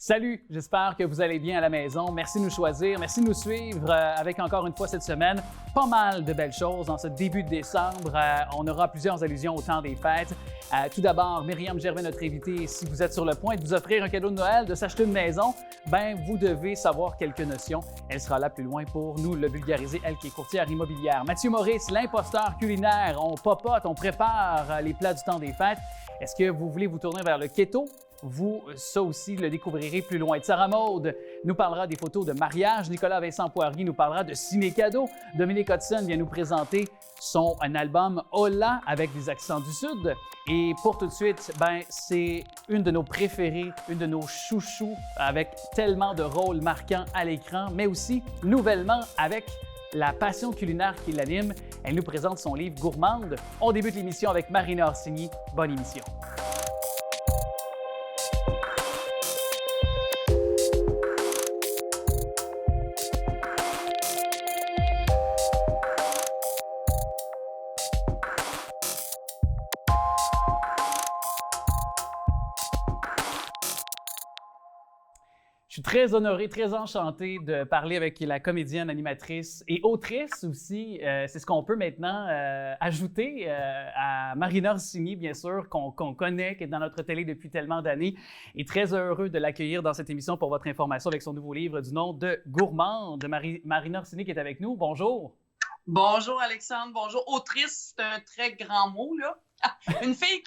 Salut, j'espère que vous allez bien à la maison. Merci de nous choisir, merci de nous suivre avec encore une fois cette semaine. Pas mal de belles choses en ce début de décembre. On aura plusieurs allusions au temps des fêtes. Tout d'abord, Myriam Gervais, notre invitée, si vous êtes sur le point de vous offrir un cadeau de Noël, de s'acheter une maison, ben vous devez savoir quelques notions. Elle sera là plus loin pour nous le vulgariser, elle qui est courtière immobilière. Mathieu Maurice, l'imposteur culinaire. On popote, on prépare les plats du temps des fêtes. Est-ce que vous voulez vous tourner vers le keto? Vous, ça aussi, le découvrirez plus loin. Sarah Maud nous parlera des photos de mariage. Nicolas Vincent Poirier nous parlera de ciné-cadeau. Dominique Hudson vient nous présenter son album Hola avec des accents du Sud. Et pour tout de suite, c'est une de nos préférées, une de nos chouchous avec tellement de rôles marquants à l'écran, mais aussi nouvellement avec la passion culinaire qui l'anime. Elle nous présente son livre Gourmande. On débute l'émission avec Marina Orsini. Bonne émission. Je suis très honoré, très enchanté de parler avec la comédienne, animatrice et autrice aussi. C'est ce qu'on peut maintenant ajouter à Marina Orsini, bien sûr, qu'on connaît, qui est dans notre télé depuis tellement d'années. Et très heureux de l'accueillir dans cette émission pour votre information avec son nouveau livre du nom de Gourmande. Marina Orsini qui est avec nous. Bonjour. Bonjour Alexandre, bonjour. Autrice, c'est un très grand mot, là. Une fille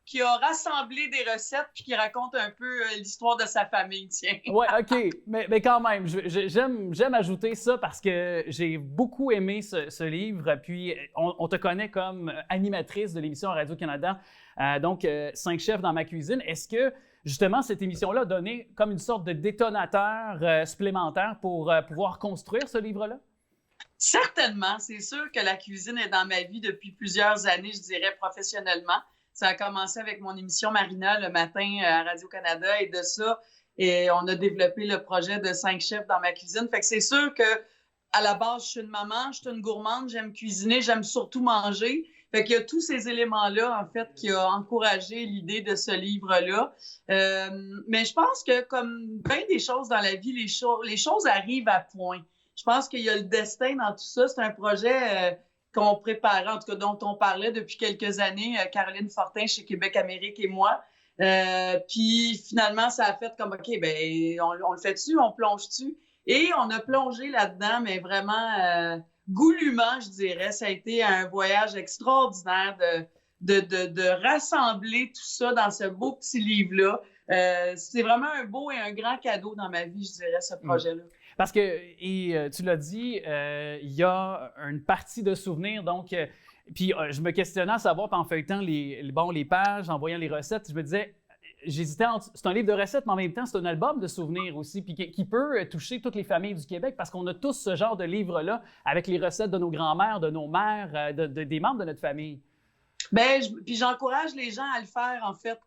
qui a rassemblé des recettes puis qui raconte un peu l'histoire de sa famille, tiens. Ouais, OK. Mais quand même, j'aime ajouter ça parce que j'ai beaucoup aimé ce livre. Puis, on te connaît comme animatrice de l'émission Radio-Canada. Donc, 5 chefs dans ma cuisine. Est-ce que, justement, cette émission-là a donné comme une sorte de détonateur supplémentaire pour pouvoir construire ce livre-là? Certainement. C'est sûr que la cuisine est dans ma vie depuis plusieurs années, je dirais, professionnellement. Ça a commencé avec mon émission Marina le matin à Radio-Canada et de ça, et on a développé le projet de 5 chefs dans ma cuisine. Fait que c'est sûr que à la base, je suis une maman, je suis une gourmande, j'aime cuisiner, j'aime surtout manger. Fait qu'il y a tous ces éléments-là, en fait, qui ont encouragé l'idée de ce livre-là. Mais je pense que comme bien des choses dans la vie, les choses arrivent à point. Je pense qu'il y a le destin dans tout ça. C'est un projet qu'on préparait, en tout cas dont on parlait depuis quelques années, Caroline Fortin chez Québec Amérique et moi. Puis finalement, ça a fait comme, OK, on le fait-tu, on plonge-tu? Et on a plongé là-dedans, mais vraiment goulûment, je dirais. Ça a été un voyage extraordinaire de rassembler tout ça dans ce beau petit livre-là. C'est vraiment un beau et un grand cadeau dans ma vie, je dirais, ce projet-là. Parce que, et tu l'as dit, il y a une partie de souvenirs, donc, puis je me questionnais à savoir, en feuilletant les pages, en voyant les recettes, je me disais, j'hésitais entre, c'est un livre de recettes, mais en même temps, c'est un album de souvenirs aussi, puis qui peut toucher toutes les familles du Québec, parce qu'on a tous ce genre de livre-là, avec les recettes de nos grands-mères, de nos mères, des membres de notre famille. Puis j'encourage les gens à le faire, en fait.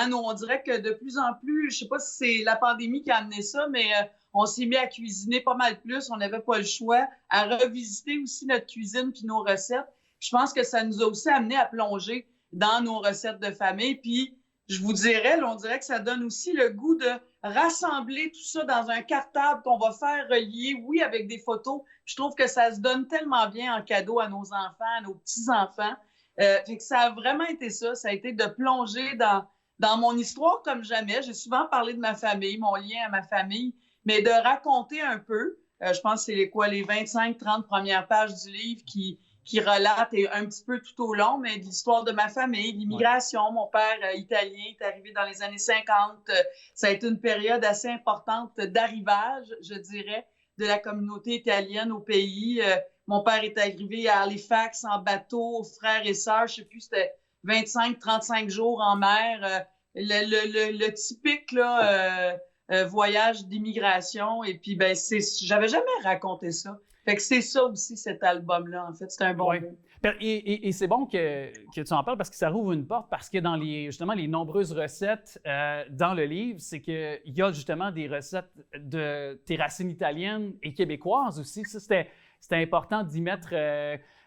Nous, on dirait que de plus en plus, je sais pas si c'est la pandémie qui a amené ça, mais on s'est mis à cuisiner pas mal plus. On n'avait pas le choix, à revisiter aussi notre cuisine puis nos recettes. Puis je pense que ça nous a aussi amené à plonger dans nos recettes de famille. Puis je vous dirais, là, on dirait que ça donne aussi le goût de rassembler tout ça dans un cartable qu'on va faire relier, oui, avec des photos. Puis je trouve que ça se donne tellement bien en cadeau à nos enfants, à nos petits-enfants. Fait que ça a vraiment été ça. Ça a été de plonger dans mon histoire comme jamais. J'ai souvent parlé de ma famille, mon lien à ma famille, mais de raconter un peu. Je pense que c'est les 25-30 premières pages du livre qui relatent et un petit peu tout au long, mais de l'histoire de ma famille, l'immigration. Ouais. Mon père italien est arrivé dans les années 50. Ça a été une période assez importante d'arrivage, je dirais, de la communauté italienne au pays. Mon père est arrivé à Halifax en bateau, frères et sœurs, je sais plus, c'était 25-35 jours en mer. Le typique là, voyage d'immigration. Et puis, j'avais jamais raconté ça. Fait que c'est ça aussi, cet album-là, en fait. C'est un bon mot. Et c'est bon que tu en parles parce que ça rouvre une porte, parce que dans justement les nombreuses recettes dans le livre, c'est qu'il y a justement des recettes de tes racines italiennes et québécoises aussi. Ça, c'était important d'y mettre.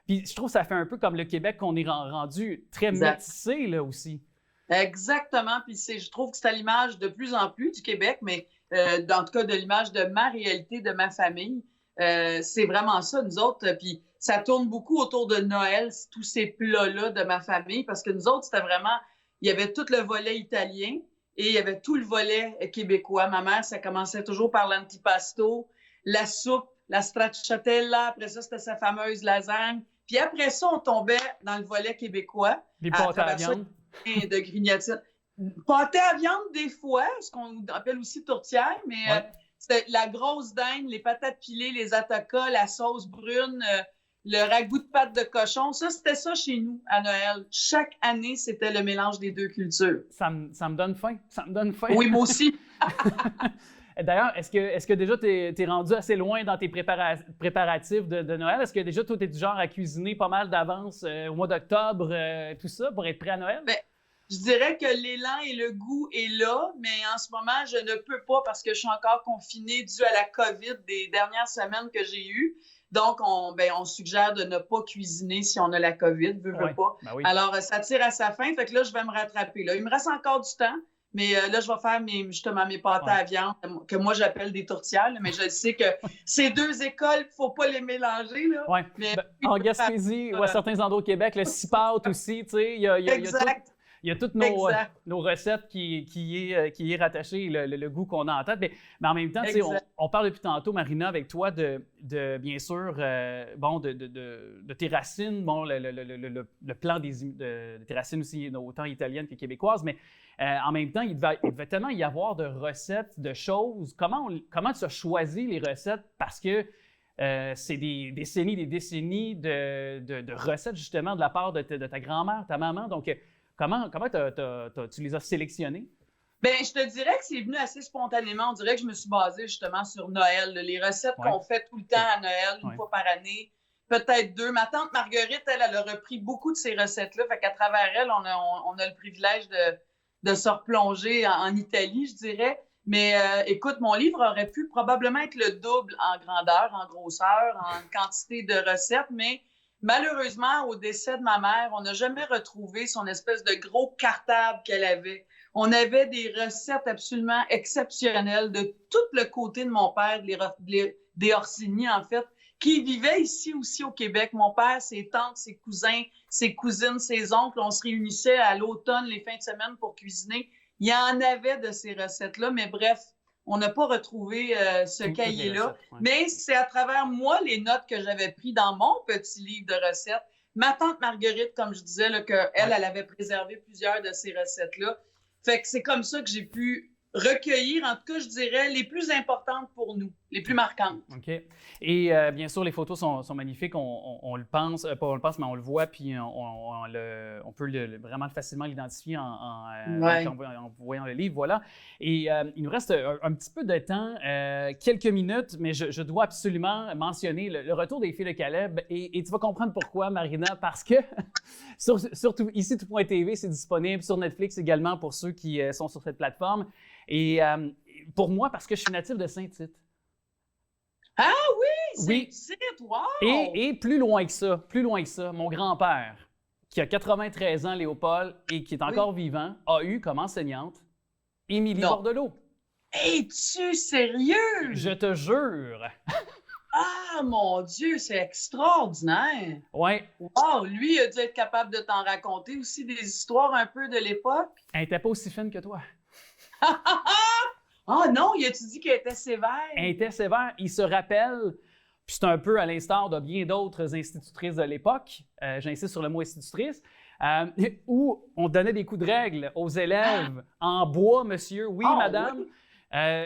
Puis je trouve que ça fait un peu comme le Québec qu'on est rendu très métissé là aussi. Exactement. Puis je trouve que c'est à l'image de plus en plus du Québec, mais en tout cas de l'image de ma réalité, de ma famille. C'est vraiment ça, nous autres. Puis ça tourne beaucoup autour de Noël, tous ces plats-là de ma famille, parce que nous autres, c'était vraiment, il y avait tout le volet italien et il y avait tout le volet québécois. Ma mère, ça commençait toujours par l'antipasto, la soupe, la stracciatella. Après ça, c'était sa fameuse lasagne. Puis après ça, on tombait dans le volet québécois. Les pâtes à la viande. De grignotines. Pâté à viande, des fois, ce qu'on appelle aussi tourtière, mais c'était la grosse dinde, les patates pilées, les attaquas, la sauce brune, le ragoût de pâte de cochon. Ça, c'était ça chez nous à Noël. Chaque année, c'était le mélange des deux cultures. Ça me donne faim. Ça me donne faim. Oui, moi aussi. D'ailleurs, est-ce que déjà tu es rendu assez loin dans tes préparatifs de Noël? Est-ce que déjà toi, tu es du genre à cuisiner pas mal d'avance au mois d'octobre, tout ça, pour être prêt à Noël? Bien, je dirais que l'élan et le goût est là, mais en ce moment, je ne peux pas parce que je suis encore confinée dû à la COVID des dernières semaines que j'ai eues. Donc, on suggère de ne pas cuisiner si on a la COVID, veut pas. Ben oui. Alors, ça tire à sa fin, fait que là, je vais me rattraper. Là. Il me reste encore du temps. Mais là, je vais faire justement mes pâtés à viande, que moi, j'appelle des tourtières. Là, mais je sais que ces deux écoles, il ne faut pas les mélanger. Oui. En Gaspésie ou à certains endroits au Québec, le cipote aussi, tu sais, il y a toutes nos recettes qui est rattaché, le goût qu'on a en tête. Mais en même temps, on parle depuis tantôt, Marina, avec toi, de bien sûr, de tes racines, le plan de tes racines aussi, autant italiennes que québécoises, mais en même temps, il devait tellement y avoir de recettes, de choses. Comment tu as choisi les recettes? Parce que c'est des décennies de recettes, justement, de la part de ta grand-mère, ta maman. Donc, comment tu les as sélectionnées? Bien, je te dirais que c'est venu assez spontanément. On dirait que je me suis basée justement sur Noël. Les recettes qu'on fait tout le temps à Noël, une fois par année, peut-être deux. Ma tante Marguerite, elle a repris beaucoup de ces recettes-là. Fait qu'à travers elle, on a le privilège de se replonger en Italie, je dirais. Mais écoute, mon livre aurait pu probablement être le double en grandeur, en grosseur, en quantité de recettes, mais malheureusement, au décès de ma mère, on n'a jamais retrouvé son espèce de gros cartable qu'elle avait. On avait des recettes absolument exceptionnelles de tout le côté de mon père, des Orsini, en fait, qui vivaient ici aussi au Québec. Mon père, ses tantes, ses cousins, ses cousines, ses oncles, on se réunissait à l'automne, les fins de semaine pour cuisiner. Il y en avait de ces recettes-là, mais bref, on n'a pas retrouvé ce cahier-là. Mais c'est à travers moi les notes que j'avais prises dans mon petit livre de recettes. Ma tante Marguerite, comme je disais, elle avait préservé plusieurs de ces recettes-là. Fait que c'est comme ça que j'ai pu recueillir, en tout cas, je dirais, les plus importantes pour nous, les plus marquantes. OK. Et bien sûr, les photos sont magnifiques. On le pense, pas on le pense, mais on le voit, puis on peut vraiment facilement l'identifier en voyant le livre. Voilà. Et il nous reste un petit peu de temps, quelques minutes, mais je dois absolument mentionner le retour des filles de Caleb. Et tu vas comprendre pourquoi, Marina, parce que surtout ici, tout.tv, c'est disponible sur Netflix également pour ceux qui sont sur cette plateforme. Et pour moi, parce que je suis natif de Saint-Tite. Ah oui, Saint-Tite, wow! Et plus loin que ça, mon grand-père, qui a 93 ans, Léopold, et qui est encore vivant, a eu comme enseignante Émilie Bordelot. Es-tu sérieux? Je te jure! Ah, mon Dieu, c'est extraordinaire! Oui. Wow, lui, il a dû être capable de t'en raconter aussi des histoires un peu de l'époque. Elle n'était pas aussi fine que toi. Ah non, il a-tu dit qu'elle était sévère? Elle était sévère. Il se rappelle, puis c'est un peu à l'instar de bien d'autres institutrices de l'époque, j'insiste sur le mot institutrice, où on donnait des coups de règle aux élèves en bois, monsieur. Oui, madame.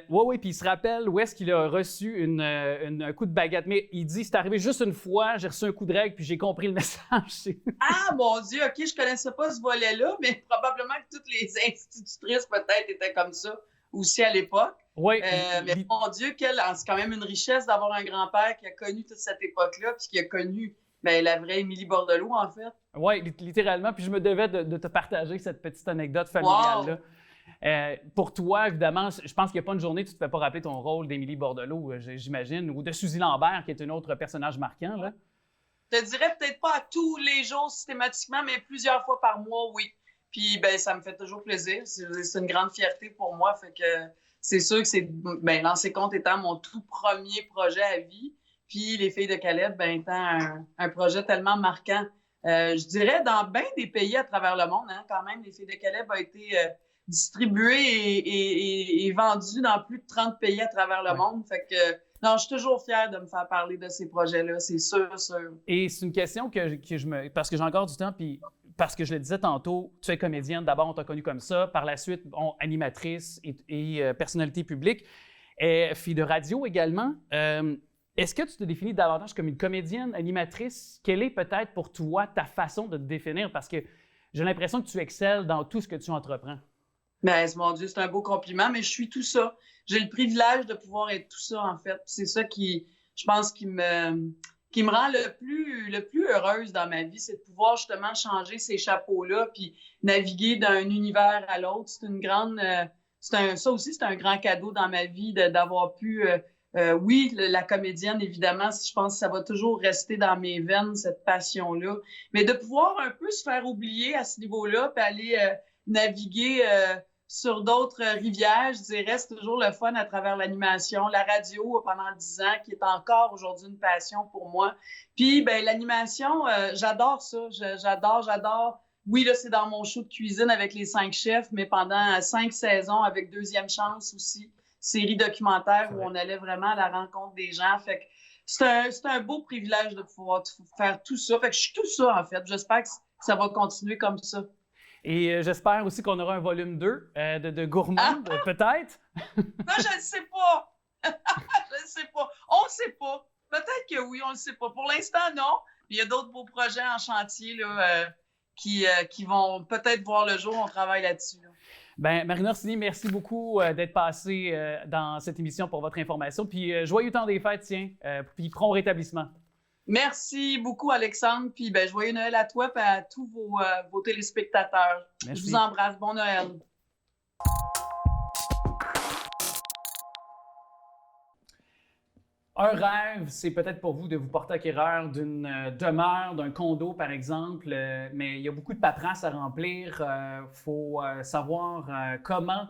Oui, puis il se rappelle où est-ce qu'il a reçu un coup de baguette. Mais il dit, c'est arrivé juste une fois, j'ai reçu un coup de règle, puis j'ai compris le message. Ah, mon Dieu, OK, je connaissais pas ce volet-là, mais probablement que toutes les institutrices, peut-être, étaient comme ça aussi à l'époque. Oui. Mais mon Dieu, c'est quand même une richesse d'avoir un grand-père qui a connu toute cette époque-là, puis qui a connu la vraie Émilie Bordelot, en fait. Oui, littéralement. Puis je me devais de te partager cette petite anecdote familiale-là. Wow. Pour toi, évidemment, je pense qu'il n'y a pas une journée où tu ne te fais pas rappeler ton rôle d'Émilie Bordelot, j'imagine, ou de Suzy Lambert, qui est un autre personnage marquant, là. Je te dirais peut-être pas à tous les jours systématiquement, mais plusieurs fois par mois, oui. Puis, ben ça me fait toujours plaisir. C'est une grande fierté pour moi. Fait que c'est sûr que c'est, ben Lancer Compte étant mon tout premier projet à vie, puis Les Filles de Caleb, ben étant un projet tellement marquant. Je dirais dans bien des pays à travers le monde, hein, quand même, Les Filles de Caleb a été distribué et vendu dans plus de 30 pays à travers le monde. Fait que, non, je suis toujours fière de me faire parler de ces projets-là, c'est sûr, sûr. Et c'est une question que je me... Parce que j'ai encore du temps, puis parce que je le disais tantôt, tu es comédienne, d'abord on t'a connue comme ça, par la suite, animatrice et personnalité publique, et fille de radio également. Est-ce que tu te définis davantage comme une comédienne, animatrice? Quelle est peut-être pour toi ta façon de te définir? Parce que j'ai l'impression que tu excelles dans tout ce que tu entreprends. Ben, mon Dieu, c'est un beau compliment, mais je suis tout ça. J'ai le privilège de pouvoir être tout ça, en fait. C'est ça qui, je pense, qui me rend le plus heureuse dans ma vie, c'est de pouvoir justement changer ces chapeaux-là puis naviguer d'un univers à l'autre. C'est une grande... ça aussi, c'est un grand cadeau dans ma vie d'avoir pu... oui, la comédienne, évidemment, je pense que ça va toujours rester dans mes veines, cette passion-là. Mais de pouvoir un peu se faire oublier à ce niveau-là puis aller naviguer sur d'autres rivières, je dirais, c'est toujours le fun à travers l'animation. La radio pendant 10 ans, qui est encore aujourd'hui une passion pour moi. Puis, ben l'animation, j'adore ça. J'adore. Oui, là, c'est dans mon show de cuisine avec les 5 chefs, mais pendant 5 saisons avec Deuxième Chance aussi, série documentaire où on allait vraiment à la rencontre des gens. Fait que c'est un beau privilège de pouvoir faire tout ça. Fait que je suis tout ça, en fait. J'espère que ça va continuer comme ça. Et j'espère aussi qu'on aura un volume 2 de Gourmande, peut-être. Non, je ne sais pas. Je ne sais pas. On ne sait pas. Peut-être que oui, on ne le sait pas. Pour l'instant, non. Il y a d'autres beaux projets en chantier là, qui vont peut-être voir le jour. On travaille là-dessus. Là. Bien, Marina Orsini, merci beaucoup d'être passée dans cette émission pour votre information. Puis joyeux temps des fêtes, tiens. Puis prompt rétablissement. Merci beaucoup, Alexandre. Puis ben, joyeux Noël à toi et à tous vos téléspectateurs. Merci. Je vous embrasse. Bon Noël. Un rêve, c'est peut-être pour vous de vous porter acquéreur d'une demeure, d'un condo, par exemple, mais il y a beaucoup de paperasse à remplir. Il faut savoir comment,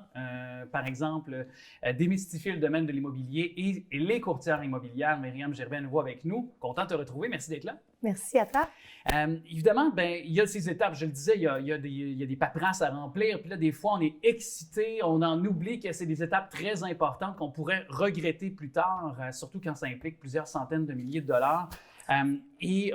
par exemple, démystifier le domaine de l'immobilier et les courtières immobilières. Myriam Gervais, nouveau avec nous. Content de te retrouver. Merci d'être là. Merci à toi. Évidemment, ben, il y a ces étapes, je le disais, il y a des paperasses à remplir. Puis là, des fois, on est excité, on en oublie que c'est des étapes très importantes qu'on pourrait regretter plus tard, surtout quand ça implique plusieurs centaines de milliers de dollars. Tu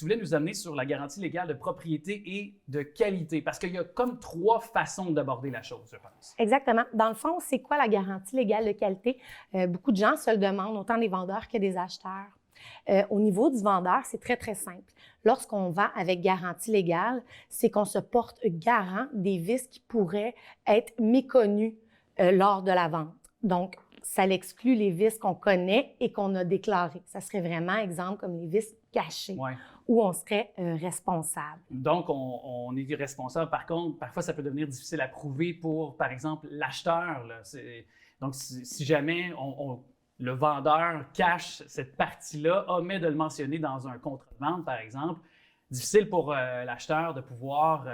voulais nous amener sur la garantie légale de propriété et de qualité, parce qu'il y a comme 3 façons d'aborder la chose, je pense. Exactement. Dans le fond, c'est quoi la garantie légale de qualité? Beaucoup de gens se le demandent, autant des vendeurs que des acheteurs. Au niveau du vendeur, c'est très, très simple. Lorsqu'on vend avec garantie légale, c'est qu'on se porte garant des vices qui pourraient être méconnus lors de la vente. Donc, ça exclut les vices qu'on connaît et qu'on a déclarés. Ça serait vraiment, exemple, comme les vices cachés, où on serait responsable. Donc, on est responsable. Par contre, parfois, ça peut devenir difficile à prouver pour, par exemple, l'acheteur. Donc, si jamais le vendeur cache cette partie-là, omet de le mentionner dans un contrat de vente, par exemple, difficile pour l'acheteur de pouvoir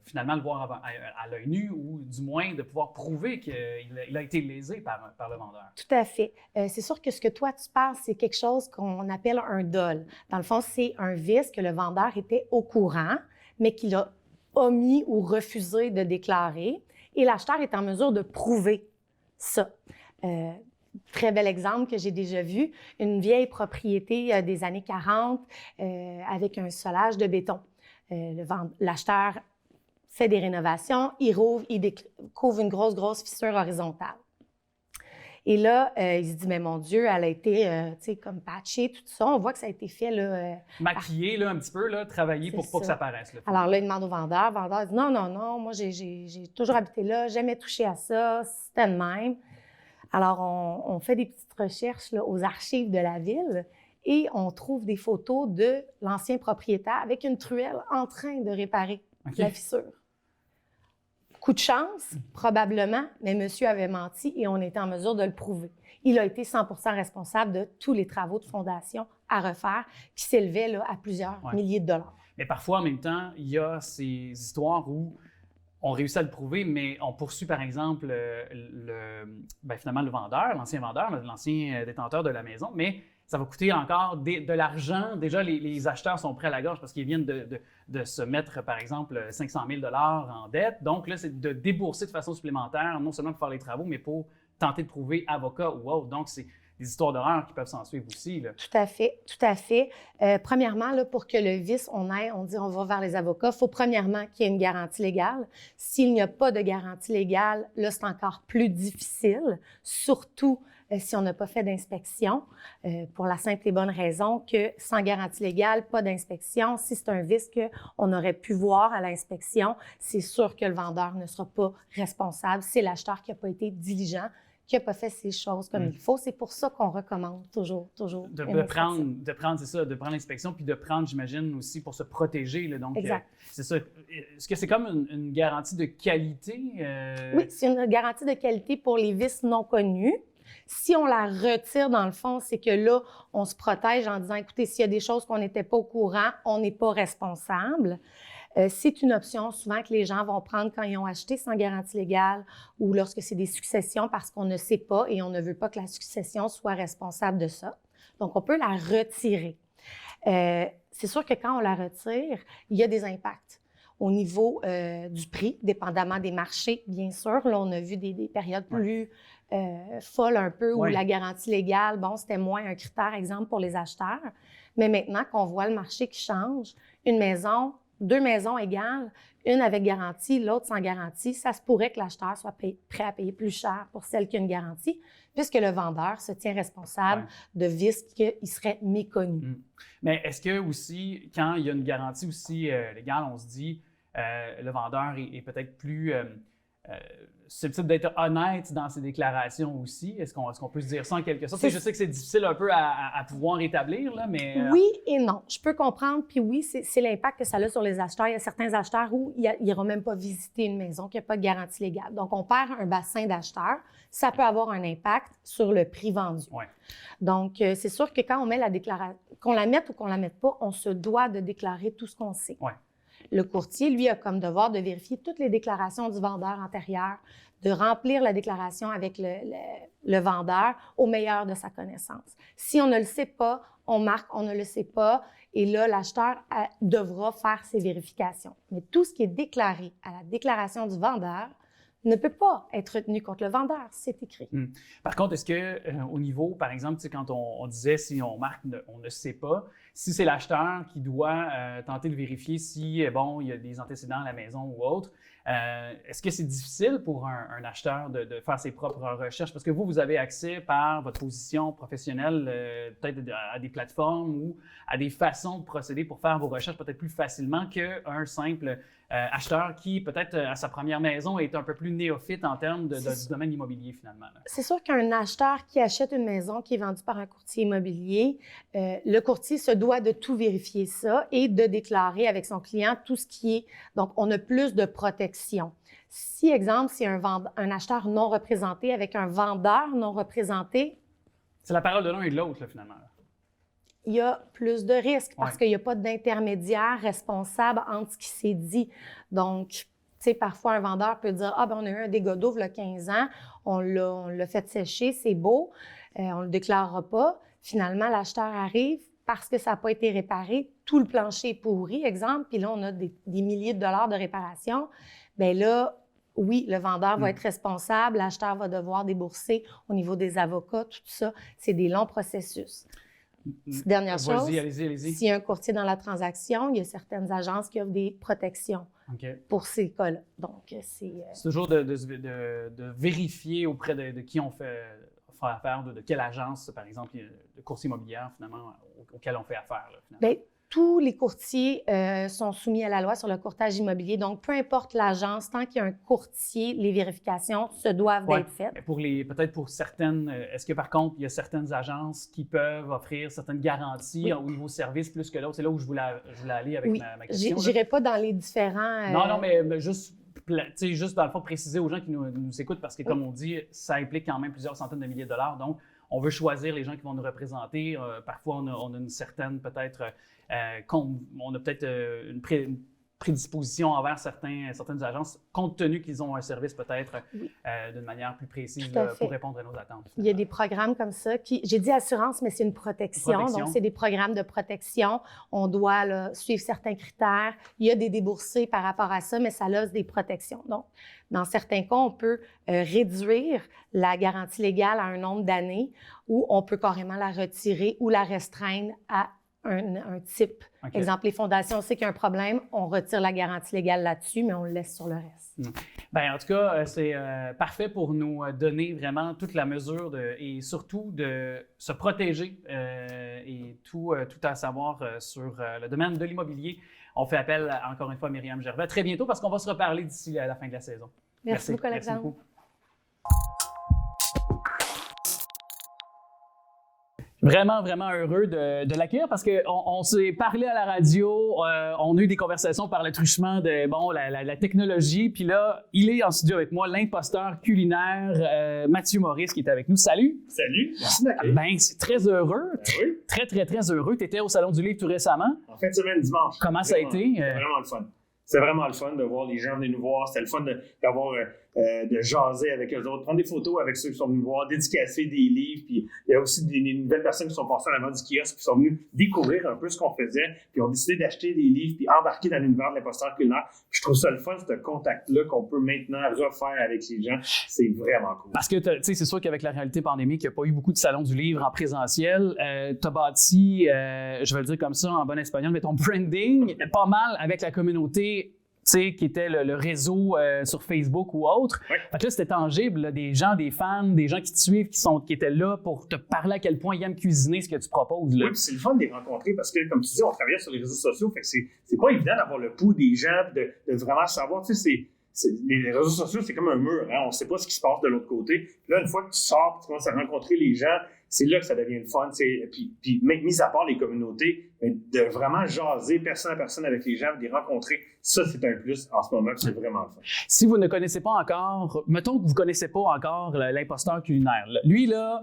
finalement le voir à l'œil nu ou du moins de pouvoir prouver qu'il a été lésé par le vendeur. Tout à fait. C'est sûr que ce que toi tu parles, c'est quelque chose qu'on appelle un dol. Dans le fond, c'est un vice que le vendeur était au courant, mais qu'il a omis ou refusé de déclarer et l'acheteur est en mesure de prouver ça. Très bel exemple que j'ai déjà vu, une vieille propriété des années 40 avec un solage de béton. L'acheteur fait des rénovations, il couvre une grosse fissure horizontale. Et là, il se dit, mais mon Dieu, elle a été, tu sais, comme patchée, tout ça. On voit que ça a été fait, là... maquillé, là, un petit peu, là, travaillé pour pas que ça paraisse. Là. Alors là, il demande au vendeur. Le vendeur dit, non, moi, j'ai toujours habité là, jamais touché à ça, c'était de même. Alors, on fait des petites recherches là, aux archives de la ville et on trouve des photos de l'ancien propriétaire avec une truelle en train de réparer la fissure. Coup de chance, probablement, mais monsieur avait menti et on était en mesure de le prouver. Il a été 100% responsable de tous les travaux de fondation à refaire qui s'élevaient là, à plusieurs milliers de dollars. Mais parfois, en même temps, il y a ces histoires où on réussit à le prouver, mais on poursuit par exemple finalement le vendeur, l'ancien vendeur, l'ancien détenteur de la maison, mais ça va coûter encore de l'argent. Déjà, les acheteurs sont prêts à la gorge parce qu'ils viennent de se mettre, par exemple, 500 000 $ en dette. Donc là, c'est de débourser de façon supplémentaire, non seulement pour faire les travaux, mais pour tenter de prouver avocat ou autre. Donc, c'est des histoires d'horreur qui peuvent s'en suivre aussi. Là. Tout à fait, tout à fait. Premièrement, là, pour que le vice, on dit on va vers les avocats, il faut premièrement qu'il y ait une garantie légale. S'il n'y a pas de garantie légale, là, c'est encore plus difficile, surtout si on n'a pas fait d'inspection, pour la simple et bonne raison que sans garantie légale, pas d'inspection. Si c'est un vice qu'on aurait pu voir à l'inspection, c'est sûr que le vendeur ne sera pas responsable. C'est l'acheteur qui n'a pas été diligent, qui n'a pas fait ces choses comme il faut. C'est pour ça qu'on recommande toujours de prendre l'inspection, puis de prendre, j'imagine, aussi pour se protéger. Là, donc, exact. C'est ça. Est-ce que c'est comme une garantie de qualité? Oui, c'est une garantie de qualité pour les vices non connus. Si on la retire, dans le fond, c'est que là, on se protège en disant, écoutez, s'il y a des choses qu'on n'était pas au courant, on n'est pas responsable. C'est une option souvent que les gens vont prendre quand ils ont acheté sans garantie légale ou lorsque c'est des successions parce qu'on ne sait pas et on ne veut pas que la succession soit responsable de ça. Donc, on peut la retirer. C'est sûr que quand on la retire, il y a des impacts au niveau du prix, dépendamment des marchés, bien sûr. Là, on a vu des périodes plus folles un peu où la garantie légale, bon, c'était moins un critère, exemple, pour les acheteurs. Mais maintenant qu'on voit le marché qui change, deux maisons égales, une avec garantie, l'autre sans garantie, ça se pourrait que l'acheteur soit prêt à payer plus cher pour celle qui a une garantie, puisque le vendeur se tient responsable de vices qu'il serait méconnu. Mais est-ce que aussi, quand il y a une garantie aussi légale, on se dit le vendeur est peut-être plus susceptible d'être honnête dans ses déclarations aussi? Est-ce qu'on peut se dire ça en quelque sorte? Je sais que c'est difficile un peu à pouvoir établir, là, mais... Oui et non. Je peux comprendre, puis oui, c'est l'impact que ça a sur les acheteurs. Il y a certains acheteurs où ils n'iront même pas visiter une maison qui n'a pas de garantie légale. Donc, on perd un bassin d'acheteurs. Ça peut avoir un impact sur le prix vendu. Ouais. Donc, c'est sûr que quand on met la déclaration, qu'on la mette ou qu'on la mette pas, on se doit de déclarer tout ce qu'on sait. Ouais. Le courtier, lui, a comme devoir de vérifier toutes les déclarations du vendeur antérieur, de remplir la déclaration avec le vendeur au meilleur de sa connaissance. Si on ne le sait pas, on marque « on ne le sait pas » et là, l'acheteur devra faire ses vérifications. Mais tout ce qui est déclaré à la déclaration du vendeur ne peut pas être retenu contre le vendeur, c'est écrit. Par contre, est-ce que au niveau, par exemple, quand on disait si on marque on ne sait pas, si c'est l'acheteur qui doit tenter de vérifier si, bon, il y a des antécédents à la maison ou autre, est-ce que c'est difficile pour un acheteur de faire ses propres recherches? Parce que vous avez accès par votre position professionnelle peut-être à des plateformes ou à des façons de procéder pour faire vos recherches peut-être plus facilement qu'un simple acheteur qui, peut-être à sa première maison, est un peu plus néophyte en termes du domaine immobilier, finalement. C'est sûr qu'un acheteur qui achète une maison qui est vendue par un courtier immobilier, le courtier se doit de tout vérifier ça et de déclarer avec son client tout ce qui est... Donc, on a plus de protection. Si, exemple, c'est un acheteur non représenté avec un vendeur non représenté... C'est la parole de l'un et de l'autre, finalement. Il y a plus de risques parce qu'il n'y a pas d'intermédiaire responsable entre ce qui s'est dit. Donc, tu sais, parfois, un vendeur peut dire « Ah, ben on a eu un dégât d'eau il y a 15 ans, on l'a fait sécher, c'est beau, on ne le déclarera pas. » Finalement, l'acheteur arrive parce que ça n'a pas été réparé, tout le plancher est pourri, exemple, puis là, on a des milliers de dollars de réparation. Bien là, oui, le vendeur va être responsable, l'acheteur va devoir débourser au niveau des avocats, tout ça. C'est des longs processus. Dernière chose, allez-y. S'il y a un courtier dans la transaction, il y a certaines agences qui offrent des protections pour ces cas-là. Donc, c'est toujours de vérifier auprès de qui on fait affaire, de quelle agence, par exemple, de courtier immobilier, finalement, auquel on fait affaire. Là, bien, tous les courtiers sont soumis à la loi sur le courtage immobilier. Donc, peu importe l'agence, tant qu'il y a un courtier, les vérifications se doivent d'être faites. Peut-être pour certaines, est-ce que par contre, il y a certaines agences qui peuvent offrir certaines garanties au niveau service plus que d'autres? C'est là où je voulais aller avec ma question. Je n'irai pas dans les différents... Non, mais juste dans le fond, préciser aux gens qui nous écoutent, parce que comme on dit, ça implique quand même plusieurs centaines de milliers de dollars. Donc, on veut choisir les gens qui vont nous représenter. Parfois, on a une certaine, peut-être, on a peut-être une prédisposition envers certaines agences, compte tenu qu'ils ont un service peut-être d'une manière plus précise pour répondre à nos attentes. Il y a des programmes comme ça qui, j'ai dit assurance, mais c'est une protection. Donc, c'est des programmes de protection. On doit là, suivre certains critères. Il y a des déboursés par rapport à ça, mais ça offre des protections. Donc, dans certains cas, on peut réduire la garantie légale à un nombre d'années ou on peut carrément la retirer ou la restreindre à un type. Okay. Exemple, les fondations, on sait qu'il y a un problème, on retire la garantie légale là-dessus, mais on le laisse sur le reste. Bien, en tout cas, c'est parfait pour nous donner vraiment toute la mesure et surtout de se protéger et tout à savoir sur le domaine de l'immobilier. On fait appel encore une fois à Myriam Gervais très bientôt parce qu'on va se reparler d'ici à la fin de la saison. Merci beaucoup, Alexandre. Merci beaucoup. Vraiment, vraiment heureux de l'accueillir parce qu'on s'est parlé à la radio, on a eu des conversations par le truchement de la technologie. Puis là, il est en studio avec moi, l'imposteur culinaire Mathieu Maurice qui est avec nous. Salut! Salut! Merci d'accueillir. Ben, c'est très heureux. Oui. Très, très, très heureux. Tu étais au Salon du Livre tout récemment. En fin de semaine, dimanche. Comment ça a été? C'est vraiment le fun. C'est vraiment le fun de voir les gens venir nous voir. C'était le fun d'avoir de jaser avec eux autres, prendre des photos avec ceux qui sont venus voir, dédicacer des livres. Puis il y a aussi des nouvelles personnes qui sont passées en avant du kiosque qui sont venues découvrir un peu ce qu'on faisait, puis ont décidé d'acheter des livres puis embarquer dans l'univers de l'imposteur culinaire. Puis je trouve ça le fun, ce contact-là qu'on peut maintenant refaire avec les gens. C'est vraiment cool. Parce que tu sais, c'est sûr qu'avec la réalité pandémique, il n'y a pas eu beaucoup de salons du livre en présentiel. Tu as bâti, je vais le dire comme ça en bon espagnol, mais ton branding pas mal avec la communauté qui était le réseau sur Facebook ou autre. Oui. Fait que là, c'était tangible, là, des gens, des fans, des gens qui te suivent, qui étaient là pour te parler à quel point ils aiment cuisiner ce que tu proposes. Là. Oui, puis c'est le fun de les rencontrer parce que, comme tu dis, on travaillait sur les réseaux sociaux, fait que c'est pas évident d'avoir le pouls des gens, de vraiment savoir, tu sais, les réseaux sociaux, c'est comme un mur, hein? On ne sait pas ce qui se passe de l'autre côté. Puis là, une fois que tu sors, tu commences à rencontrer les gens, c'est là que ça devient le fun. Puis mis à part les communautés, mais de vraiment jaser personne à personne avec les gens, de les rencontrer, ça, c'est un plus en ce moment, c'est vraiment le fun. Si vous ne connaissez pas encore, mettons que vous ne connaissez pas encore l'imposteur culinaire. Lui, là,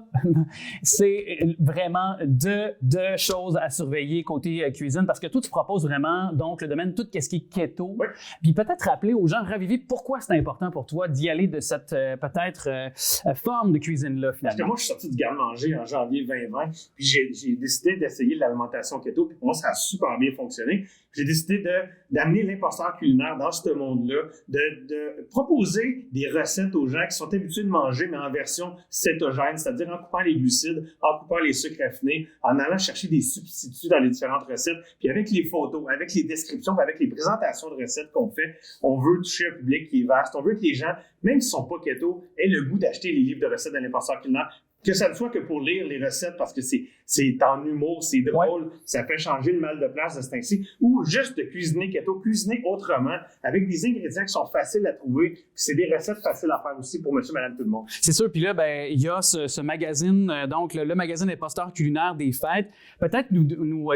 c'est vraiment deux choses à surveiller côté cuisine parce que toi, tu proposes vraiment donc le domaine tout ce qui est keto. Oui. Puis peut-être rappeler aux gens, raviver pourquoi c'est important pour toi d'y aller de cette peut-être forme de cuisine-là, finalement. Parce que moi, je suis sorti du garde-manger en janvier 2020, puis j'ai décidé d'essayer l'alimentation keto, puis pour moi, ça a super bien fonctionné. J'ai décidé d'amener l'imposteur culinaire dans ce monde-là, de proposer des recettes aux gens qui sont habitués de manger, mais en version cétogène, c'est-à-dire en coupant les glucides, en coupant les sucres raffinés, en allant chercher des substituts dans les différentes recettes, puis avec les photos, avec les descriptions, puis avec les présentations de recettes qu'on fait, on veut toucher un public qui est vaste, on veut que les gens, même s'ils ne sont pas keto, aient le goût d'acheter les livres de recettes de l'imposteur culinaire. Que ça ne soit que pour lire les recettes parce que c'est en humour, c'est drôle, ça fait changer le mal de place de ce temps-ci, ou juste de cuisiner keto, cuisiner autrement, avec des ingrédients qui sont faciles à trouver, puis c'est des recettes faciles à faire aussi pour monsieur, madame, tout le monde. C'est sûr, puis là, ben il y a ce magazine, donc le magazine Imposteur culinaire des fêtes. Peut-être nous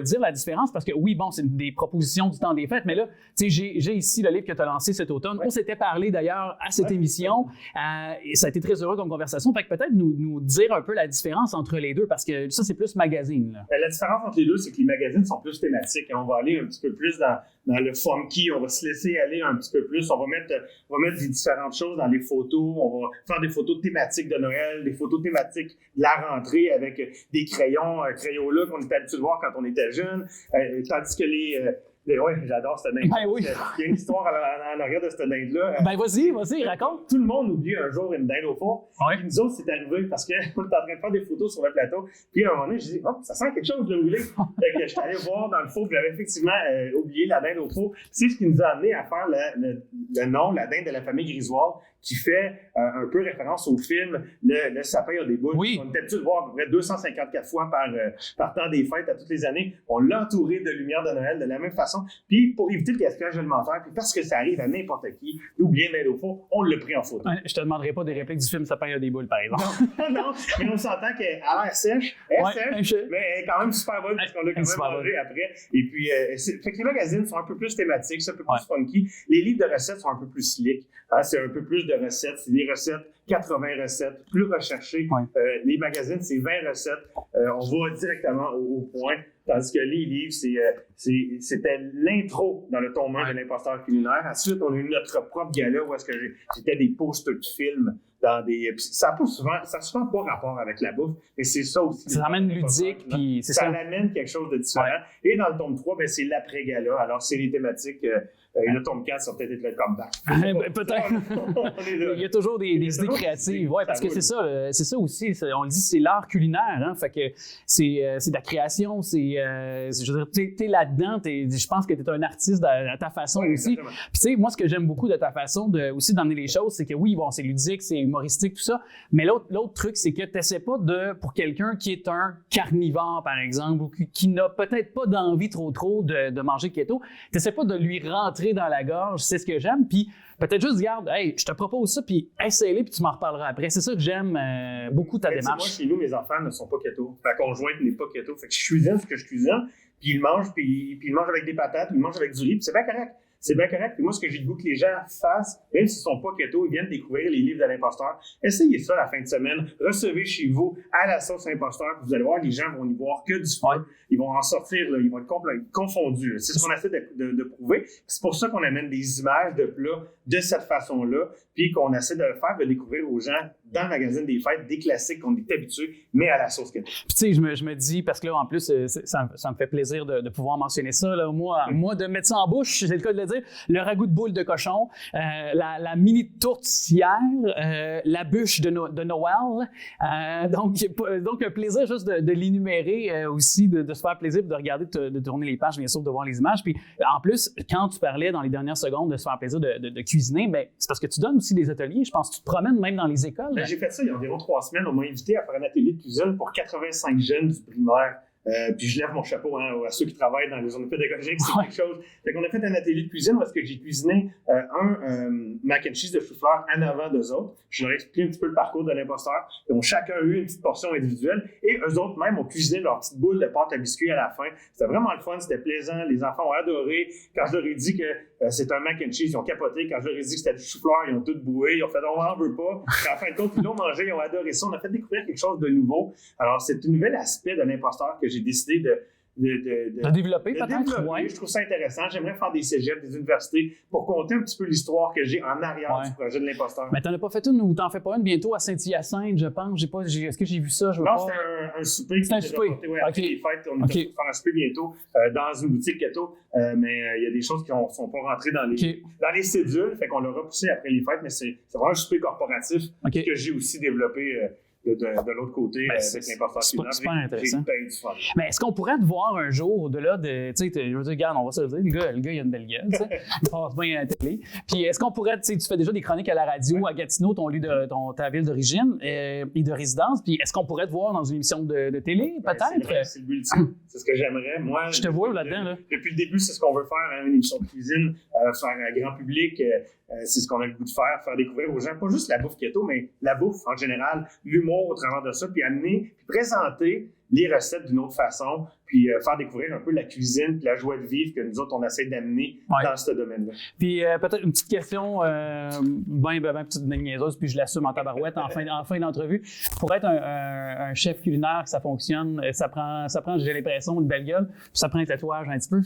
dire la différence, parce que oui, bon, c'est des propositions du temps des fêtes, mais là, tu sais, j'ai ici le livre que tu as lancé cet automne. On s'était parlé d'ailleurs à cette émission, et ça a été très heureux comme conversation. Fait que peut-être nous dire un peu la différence entre les deux, parce que ça, c'est plus magazine. Là. La différence entre les deux, c'est que les magazines sont plus thématiques. On va aller un petit peu plus dans le funky, on va se laisser aller un petit peu plus. On va mettre des différentes choses dans les photos. On va faire des photos thématiques de Noël, des photos thématiques de la rentrée avec des crayons, Crayola qu'on était habitué de voir quand on était jeune. Tandis que oui, j'adore cette dinde. Ben oui. Il y a une histoire en arrière de cette dinde-là. Ben vas-y, raconte. Tout le monde oublie un jour une dinde au four. Ouais. Puis nous autres, c'est arrivé parce qu'on était en train de faire des photos sur le plateau. Puis à un moment donné, j'ai dit, oh, ça sent quelque chose de brûlé. Fait que j'étais allé voir dans le four, puis j'avais effectivement oublié la dinde au four. C'est ce qui nous a amené à faire le nom, la dinde de la famille Griswold, qui fait un peu référence au film Le sapin a des boules. Oui. On était habitué de voir à peu près 254 fois par temps des fêtes à toutes les années. On l'a entouré de lumière de Noël de la même façon. Puis pour éviter le gaspillage alimentaire, puis parce que ça arrive à n'importe qui, d'oublier une dinde au four, on l'a pris en photo. Je te demanderai pas des répliques du film Sapin a des boules, par exemple. Non, mais on s'entend qu'elle a l'air sèche, sèche, mais elle est quand même super bonne parce qu'on l'a quand même mangé après. Et puis, fait que les magazines sont un peu plus thématiques, c'est un peu plus funky. Les livres de recettes sont un peu plus slick. Hein, c'est un peu plus de recettes. C'est des recettes 80 recettes, plus recherché. Ouais. Les magazines, c'est 20 recettes. On va directement au point. Tandis que les livres, c'était l'intro dans le tome 1 de l'imposteur culinaire. Ensuite, on a eu notre propre gala où est-ce que j'étais des posters de films dans des... Ça a souvent pas rapport avec la bouffe, mais c'est ça aussi. Ça amène ludique, puis c'est ça. Ça amène quelque chose de différent. Ouais. Et dans le tome 3, ben, c'est l'après-gala. Alors, c'est les thématiques... et le tome 4, ça va peut-être être le comeback. Peut-être. Il y a toujours des idées créatives. Oui, parce que c'est ça aussi. On le dit, c'est l'art culinaire. Hein? Fait que c'est de la création. Je veux dire, t'es là-dedans. Je pense que tu es un artiste à ta façon aussi. Puis tu sais, moi, ce que j'aime beaucoup de ta façon aussi d'emmener les choses, c'est que oui, bon, c'est ludique, c'est humoristique, tout ça. Mais l'autre truc, c'est que tu n'essaies pas pour quelqu'un qui est un carnivore, par exemple, ou qui n'a peut-être pas d'envie trop de manger keto, tu n'essaies pas de lui rentrer dans la gorge, c'est ce que j'aime, puis peut-être juste, regarde, hey, je te propose ça, puis essaye-le, puis tu m'en reparleras après. C'est ça que j'aime beaucoup ta démarche. Moi, chez nous, mes enfants ne sont pas keto. Ma conjointe n'est pas keto. Fait que je cuisine ce que je cuisine, puis ils mangent, puis ils mangent avec des patates, puis ils mangent avec du riz, puis c'est bien correct. C'est bien correct. Puis moi, ce que j'ai le goût que les gens fassent, même s'ils ne sont pas keto, ils viennent découvrir les livres de l'imposteur. Essayez ça la fin de semaine. Recevez chez vous à la sauce imposteur. Vous allez voir, les gens vont y voir que du fun. Ils vont en sortir, là, ils vont être complètement confondus. C'est ce qu'on essaie de prouver. C'est pour ça qu'on amène des images de plats de cette façon-là, puis qu'on essaie de faire de découvrir aux gens dans le magazine des fêtes des classiques qu'on est habitués, mais à la sauce keto. Puis tu sais, je me dis, parce que là, en plus, ça me fait plaisir de pouvoir mentionner ça. Là. Moi, de mettre ça en bouche, c'est le cas de le dire, le ragoût de boule de cochon, la mini tourtière, la bûche de Noël. Donc, un plaisir juste de l'énumérer aussi, de se faire plaisir, de regarder, de tourner les pages, bien sûr, de voir les images. Puis en plus, quand tu parlais dans les dernières secondes de se faire plaisir de cuisiner, ben, c'est parce que tu donnes aussi des ateliers. Je pense que tu te promènes même dans les écoles. J'ai fait ça il y a environ 3 semaines. On m'a invité à faire un atelier de cuisine pour 85 jeunes du primaire. Puis je lève mon chapeau à ceux qui travaillent dans les zones pédagogiques, c'est quelque chose. Fait qu'on a fait un atelier de cuisine parce que j'ai cuisiné un mac and cheese de chou-fleur en avant d'eux autres. Je leur ai expliqué un petit peu le parcours de l'imposteur. Ils ont chacun eu une petite portion individuelle et eux autres même ont cuisiné leur petite boule de pâte à biscuits à la fin. C'était vraiment le fun, c'était plaisant. Les enfants ont adoré. Quand je leur ai dit que c'est un mac and cheese, ils ont capoté. Quand je leur ai dit que c'était du chou-fleur, ils ont tout boué. Ils ont fait « on n'en veut pas ». En fin de compte, ils l'ont mangé, ils ont adoré ça. On a fait découvrir quelque chose de nouveau. Alors, c'est un nouvel aspect de l'imposteur que j'ai décidé de développer peut-être. Ouais. Je trouve ça intéressant. J'aimerais faire des cégeps, des universités pour compter un petit peu l'histoire que j'ai en arrière du projet de l'imposteur. Mais t'en as pas fait une ou t'en fais pas une bientôt à Saint-Hyacinthe, je pense. Est-ce que j'ai vu ça? Non, c'est un souper. C'est un souper. Après les fêtes, on est faire un souper bientôt dans une boutique keto. Mais il y a des choses qui ne sont pas rentrées dans les cédules. Fait qu'on l'a repoussé après les fêtes, mais c'est vraiment un souper corporatif que j'ai aussi développé. De l'autre côté, avec l'imposteur culinaire. C'est super intéressant. J'ai du fun. Mais est-ce qu'on pourrait te voir un jour au-delà de. Tu sais, je veux dire, regarde, on va se le dire, le gars, il a une belle gueule, tu sais. Il passe bien à la télé. Puis est-ce qu'on pourrait, tu sais, tu fais déjà des chroniques à la radio, à Gatineau, ta ville d'origine et de résidence. Puis est-ce qu'on pourrait te voir dans une émission de télé, peut-être? C'est le but ultime. C'est ce que j'aimerais. Moi, je te vois là-dedans, là. Depuis le début, c'est ce qu'on veut faire, une émission de cuisine, faire un grand public. C'est ce qu'on a le goût de faire découvrir aux gens, pas juste la bouffe keto, mais la bouffe en général, l'humour au travers de ça, puis amener, puis présenter les recettes d'une autre façon, puis faire découvrir un peu la cuisine, puis la joie de vivre que nous autres, on essaie d'amener dans ce domaine-là. Puis peut-être une petite question, ben petite niaiseuse, puis je l'assume en tabarouette en fin d'entrevue. Pour être un chef culinaire, ça fonctionne, ça prend j'ai l'impression, une belle gueule, puis ça prend un tatouage un petit peu.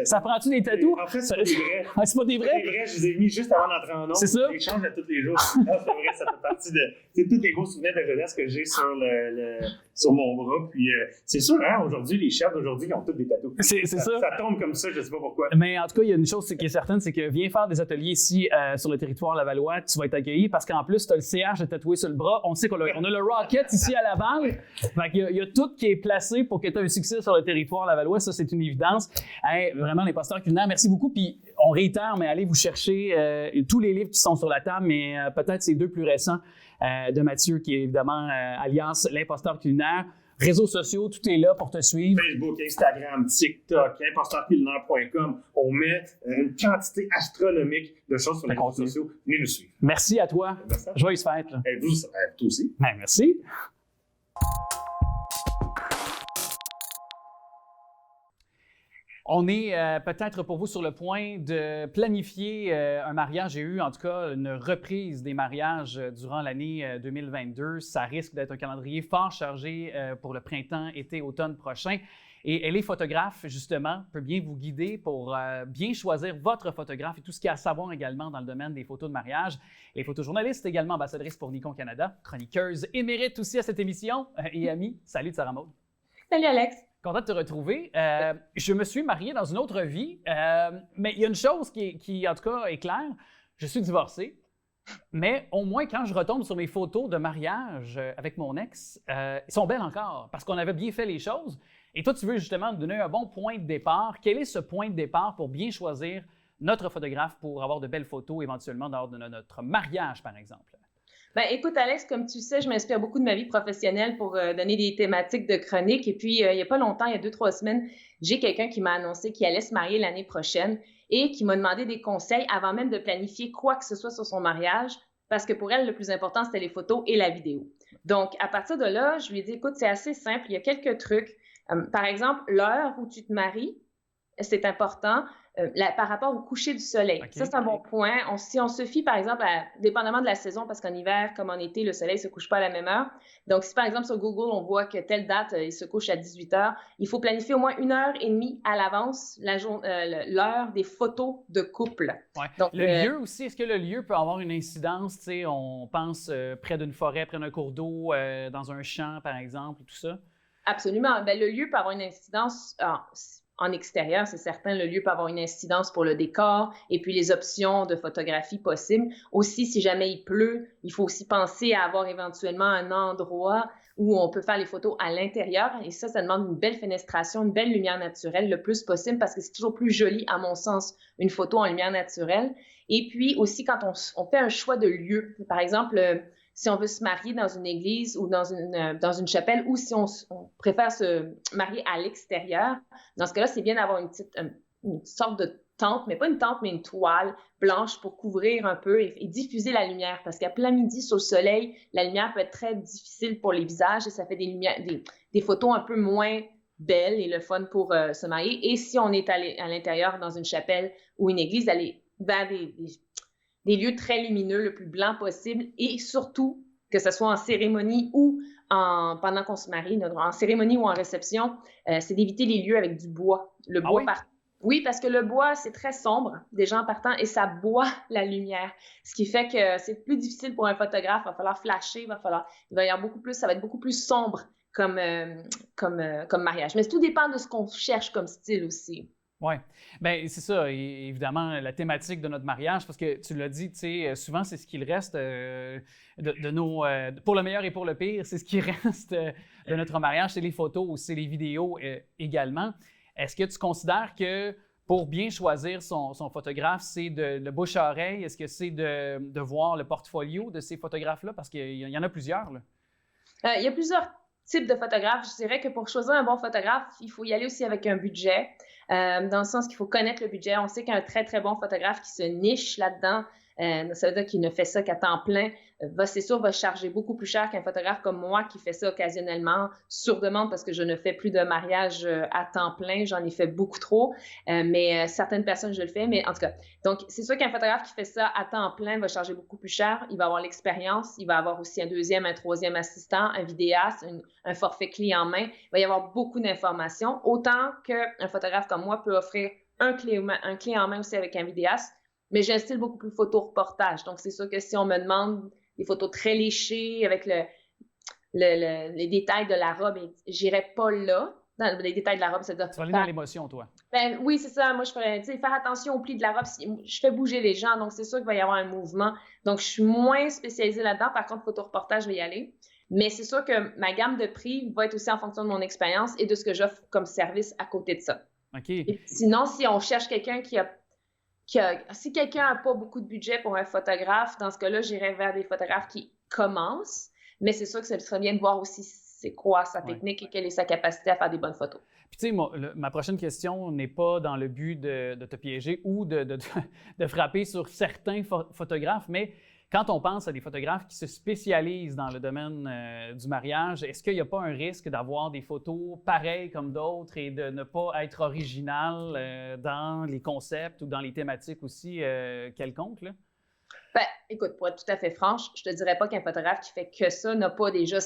Ça prend-tu des tatous? En fait, c'est pas des vrais. C'est pas des vrais? C'est des vrais, je les ai mis juste avant d'entrer en ondes. C'est ça? Je les change à tous les jours. Non, c'est vrai, ça fait partie de tous les beaux souvenirs de jeunesse que j'ai sur mon bras. Puis c'est sûr, hein, aujourd'hui, les chefs d'aujourd'hui, ils ont tous des tatous. C'est ça. Ça tombe comme ça, je sais pas pourquoi. Mais en tout cas, il y a une chose qui est certaine, c'est que viens faire des ateliers ici sur le territoire lavallois, tu vas être accueilli parce qu'en plus, tu as le CH de tatoué sur le bras. On sait qu'on a le Rocket ici à Laval. Fait qu'il y a tout qui est placé pour que tu aies un succès sur le territoire lavallois. Ça, c'est une évidence. Hey, vraiment, l'imposteur culinaire, merci beaucoup. Puis on réitère, mais allez vous chercher tous les livres qui sont sur la table, mais peut-être ces 2 plus récents de Mathieu, qui est évidemment alias l'imposteur culinaire. Réseaux sociaux, tout est là pour te suivre. Facebook, Instagram, TikTok, imposteurculinaire.com. On met une quantité astronomique de choses sur les réseaux sociaux. Venez nous suivre. Merci à toi. Joyeuse fête. Vous aussi. Ben, merci. On est peut-être pour vous sur le point de planifier un mariage. J'ai eu en tout cas une reprise des mariages durant l'année 2022. Ça risque d'être un calendrier fort chargé pour le printemps, été, automne prochain. Et les photographes, justement, peut bien vous guider pour bien choisir votre photographe et tout ce qu'il y a à savoir également dans le domaine des photos de mariage. Les photojournalistes, également ambassadrice pour Nikon Canada, chroniqueuse émérite aussi à cette émission et amie. Salut Sarah Maud. Salut Alex. Content de te retrouver. Je me suis marié dans une autre vie, mais il y a une chose qui, en tout cas, est claire. Je suis divorcé, mais au moins, quand je retombe sur mes photos de mariage avec mon ex, ils sont belles encore parce qu'on avait bien fait les choses. Et toi, tu veux justement nous donner un bon point de départ. Quel est ce point de départ pour bien choisir notre photographe pour avoir de belles photos éventuellement lors de notre mariage, par exemple? Ben, écoute, Alex, comme tu sais, je m'inspire beaucoup de ma vie professionnelle pour donner des thématiques de chronique. Et puis, il n'y a pas longtemps, il y a 2-3 semaines, j'ai quelqu'un qui m'a annoncé qu'il allait se marier l'année prochaine et qui m'a demandé des conseils avant même de planifier quoi que ce soit sur son mariage, parce que pour elle, le plus important, c'était les photos et la vidéo. Donc, à partir de là, je lui ai dit, écoute, c'est assez simple, il y a quelques trucs. Par exemple, l'heure où tu te maries, c'est important. Par rapport au coucher du soleil. Okay. Ça, c'est un bon point. Si on se fie, par exemple, dépendamment de la saison, parce qu'en hiver, comme en été, le soleil ne se couche pas à la même heure. Donc, si par exemple, sur Google, on voit que telle date, il se couche à 18 h, il faut planifier au moins 1h30 à l'avance l'heure des photos de couple. Ouais. Donc, le lieu aussi, est-ce que le lieu peut avoir une incidence? Tu sais, on pense près d'une forêt, près d'un cours d'eau, dans un champ, par exemple, tout ça? Absolument. Bien, le lieu peut avoir une incidence... En extérieur, c'est certain, le lieu peut avoir une incidence pour le décor et puis les options de photographie possibles. Aussi, si jamais il pleut, il faut aussi penser à avoir éventuellement un endroit où on peut faire les photos à l'intérieur. Et ça demande une belle fenestration, une belle lumière naturelle le plus possible parce que c'est toujours plus joli, à mon sens, une photo en lumière naturelle. Et puis aussi, quand on fait un choix de lieu, par exemple... si on veut se marier dans une église ou dans une chapelle ou si on préfère se marier à l'extérieur, dans ce cas-là, c'est bien d'avoir une sorte de tente, mais pas une tente, mais une toile blanche pour couvrir un peu et diffuser la lumière. Parce qu'à plein midi, sur le soleil, la lumière peut être très difficile pour les visages et ça fait des photos un peu moins belles et le fun pour se marier. Et si on est à l'intérieur dans une chapelle ou une église, aller vers des lieux très lumineux, le plus blanc possible, et surtout, que ce soit en cérémonie ou pendant qu'on se marie, en cérémonie ou en réception, c'est d'éviter les lieux avec du bois. Le bois Oui, parce que le bois, c'est très sombre, déjà en partant, et ça boit la lumière. Ce qui fait que c'est plus difficile pour un photographe, il va falloir flasher, ça va être beaucoup plus sombre comme mariage. Mais tout dépend de ce qu'on cherche comme style aussi. Oui, bien c'est ça, évidemment, la thématique de notre mariage, parce que tu l'as dit, tu sais, souvent c'est ce qu'il reste de nos, pour le meilleur et pour le pire, c'est ce qui reste de notre mariage, c'est les photos ou c'est les vidéos également. Est-ce que tu considères que pour bien choisir son photographe, c'est de bouche à oreille, est-ce que c'est de voir le portfolio de ces photographes-là? Parce qu'il y en a plusieurs, là. Il y a plusieurs types de photographes. Je dirais que pour choisir un bon photographe, il faut y aller aussi avec un budget. Dans le sens qu'il faut connaître le budget. On sait qu'un très, très bon photographe qui se niche là-dedans, ça veut dire qu'il ne fait ça qu'à temps plein, va charger beaucoup plus cher qu'un photographe comme moi qui fait ça occasionnellement, sur demande, parce que je ne fais plus de mariage à temps plein, j'en ai fait beaucoup trop, mais certaines personnes, je le fais, mais en tout cas. Donc, c'est sûr qu'un photographe qui fait ça à temps plein va charger beaucoup plus cher, il va avoir l'expérience, il va avoir aussi un deuxième, un troisième assistant, un vidéaste, un forfait clé en main, il va y avoir beaucoup d'informations, autant qu'un photographe comme moi peut offrir un clé en main aussi avec un vidéaste. Mais j'ai un style beaucoup plus photo-reportage. Donc, c'est sûr que si on me demande des photos très léchées avec les détails de la robe, j'irai pas là. Dans les détails de la robe, c'est-à-dire... Tu vas aller dans l'émotion, toi. Ben, oui, c'est ça. Moi, je ferais, faire attention au pli de la robe. Je fais bouger les gens, donc c'est sûr qu'il va y avoir un mouvement. Donc, je suis moins spécialisée là-dedans. Par contre, photo-reportage, je vais y aller. Mais c'est sûr que ma gamme de prix va être aussi en fonction de mon expérience et de ce que j'offre comme service à côté de ça. OK. Et sinon, si on cherche quelqu'un si quelqu'un n'a pas beaucoup de budget pour un photographe, dans ce cas-là, j'irais vers des photographes qui commencent, mais c'est sûr que ça serait bien de voir aussi c'est quoi sa technique et quelle est sa capacité à faire des bonnes photos. Puis tu sais, ma prochaine question n'est pas dans le but de te piéger ou de frapper sur certains photographes, mais quand on pense à des photographes qui se spécialisent dans le domaine du mariage, est-ce qu'il n'y a pas un risque d'avoir des photos pareilles comme d'autres et de ne pas être original dans les concepts ou dans les thématiques aussi quelconques, là? Ben, écoute, pour être tout à fait franche, je te dirais pas qu'un photographe qui fait que ça n'a pas déjà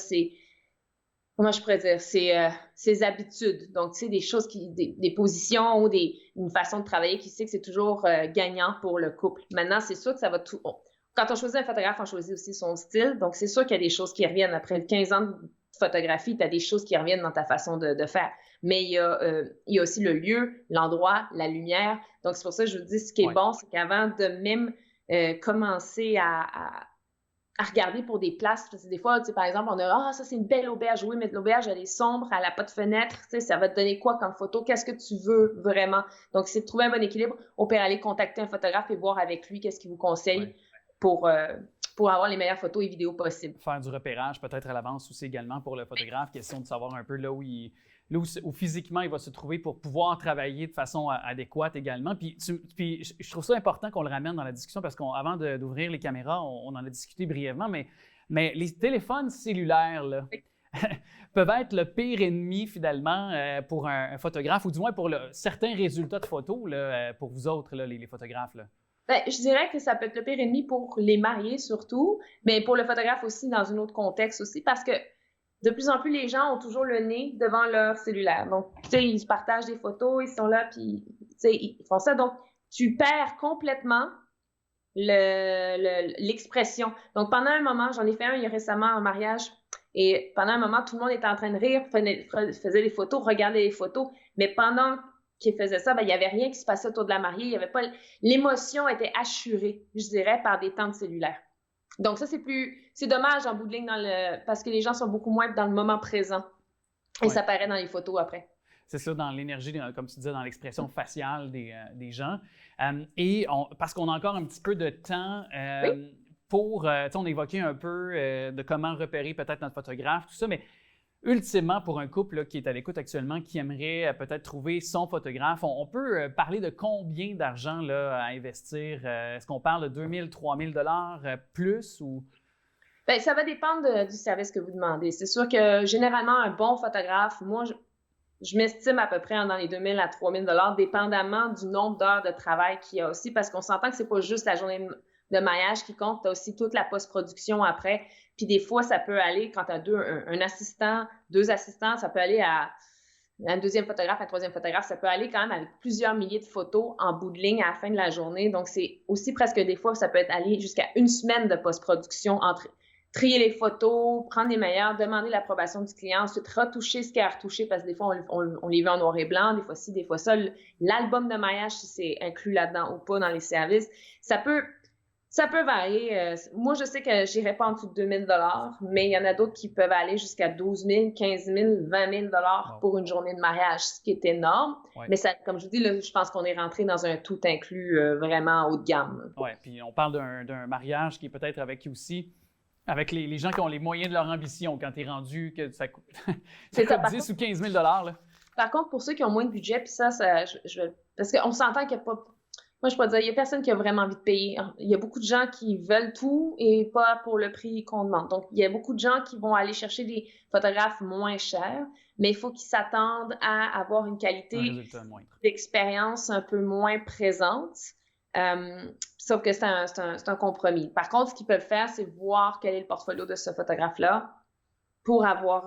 comment je pourrais dire, ses habitudes. Donc, tu sais, des choses, des positions ou une façon de travailler qui sait que c'est toujours gagnant pour le couple. Maintenant, c'est sûr que ça va tout... Quand on choisit un photographe, on choisit aussi son style. Donc, c'est sûr qu'il y a des choses qui reviennent. Après 15 ans de photographie, tu as des choses qui reviennent dans ta façon de faire. Mais il y a aussi le lieu, l'endroit, la lumière. Donc, c'est pour ça que je vous dis, ce qui est bon, c'est qu'avant de même commencer à regarder pour des places, parce que des fois, tu sais, par exemple, on a « ça, c'est une belle auberge. » Oui, mais l'auberge, elle est sombre, elle n'a pas de fenêtre. Tu sais, ça va te donner quoi comme photo? Qu'est-ce que tu veux vraiment? Donc, c'est de trouver un bon équilibre. On peut aller contacter un photographe et voir avec lui qu'est-ce qu'il vous conseille pour avoir les meilleures photos et vidéos possibles. Faire du repérage peut-être à l'avance aussi également pour le photographe, question de savoir un peu là où physiquement il va se trouver pour pouvoir travailler de façon adéquate également. Puis je trouve ça important qu'on le ramène dans la discussion parce qu'avant d'ouvrir les caméras, on en a discuté brièvement, mais les téléphones cellulaires là, peuvent être le pire ennemi finalement pour un photographe ou du moins pour certains résultats de photos là, pour vous autres, là, les photographes. Là. Ben, je dirais que ça peut être le pire ennemi pour les mariés surtout, mais pour le photographe aussi dans un autre contexte aussi parce que de plus en plus, les gens ont toujours le nez devant leur cellulaire. Donc, tu sais, ils partagent des photos, ils sont là, puis, tu sais, ils font ça. Donc, tu perds complètement l'expression. Donc, pendant un moment, j'en ai fait un récemment en mariage, et pendant un moment, tout le monde était en train de rire, faisait des photos, regardait les photos, mais pendant qu'ils faisaient ça, ben, il n'y avait rien qui se passait autour de la mariée, il y avait pas... L'émotion était assurée, je dirais, par des temps de cellulaire. Donc ça, c'est dommage en bout de ligne parce que les gens sont beaucoup moins dans le moment présent et ça paraît dans les photos après. C'est ça, dans l'énergie, comme tu disais, dans l'expression faciale des gens. Parce qu'on a encore un petit peu de temps pour, on évoquait un peu de comment repérer peut-être notre photographe, tout ça, mais ultimement, pour un couple là, qui est à l'écoute actuellement, qui aimerait peut-être trouver son photographe, on peut parler de combien d'argent là, à investir? Est-ce qu'on parle de 2 000, 3 000 plus ou... Bien, ça va dépendre du service que vous demandez. C'est sûr que généralement, un bon photographe, moi, je m'estime à peu près dans les 2 000 à 3 000 dépendamment du nombre d'heures de travail qu'il y a aussi, parce qu'on s'entend que c'est pas juste la journée de mariage qui compte, tu as aussi toute la post-production après. Puis des fois, ça peut aller, quand tu as un assistant, 2 assistants, ça peut aller à un deuxième photographe, un troisième photographe, ça peut aller quand même avec plusieurs milliers de photos en bout de ligne à la fin de la journée. Donc, c'est aussi presque des fois, ça peut être aller jusqu'à 1 semaine de post-production entre trier les photos, prendre les meilleures, demander l'approbation du client, ensuite retoucher ce qu'il y a à retoucher parce que des fois, on les veut en noir et blanc, des fois ci, des fois ça. L'album de mariage, si c'est inclus là-dedans ou pas dans les services, ça peut varier. Moi, je sais que j'irai pas en dessous de 2 000 mais il y en a d'autres qui peuvent aller jusqu'à 12 000, 15 000, 20 000 pour une journée de mariage, ce qui est énorme. Ouais. Mais ça, comme je vous dis, là, je pense qu'on est rentré dans un tout inclus vraiment haut de gamme. Oui, puis on parle d'un mariage qui est peut-être avec avec les gens qui ont les moyens de leur ambition quand tu es rendu, que ça coûte 10 ou 15 000 là. Par contre, pour ceux qui ont moins de budget, puis ça parce qu'on s'entend qu'il n'y a pas... Moi, je peux dire, il n'y a personne qui a vraiment envie de payer. Il y a beaucoup de gens qui veulent tout et pas pour le prix qu'on demande. Donc, il y a beaucoup de gens qui vont aller chercher des photographes moins chers, mais il faut qu'ils s'attendent à avoir une qualité d'expérience un peu moins présente. Sauf que c'est un compromis. Par contre, ce qu'ils peuvent faire, c'est voir quel est le portfolio de ce photographe-là pour avoir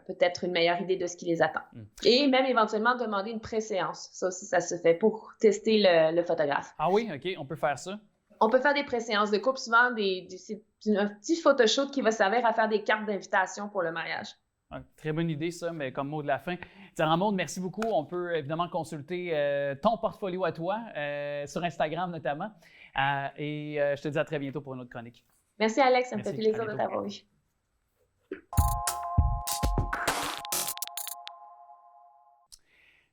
peut-être une meilleure idée de ce qui les attend. Et même éventuellement demander une pré-séance. Ça aussi, ça se fait pour tester le photographe. Ah oui? OK. On peut faire ça? On peut faire des pré-séances de couple. Souvent, c'est un petit photoshoot qui va servir à faire des cartes d'invitation pour le mariage. Ouais, très bonne idée, ça, mais comme mot de la fin. Maud, merci beaucoup. On peut évidemment consulter ton portfolio à toi, sur Instagram notamment. Et je te dis à très bientôt pour une autre chronique. Merci, Alex. Ça me fait plaisir de t'avoir vu.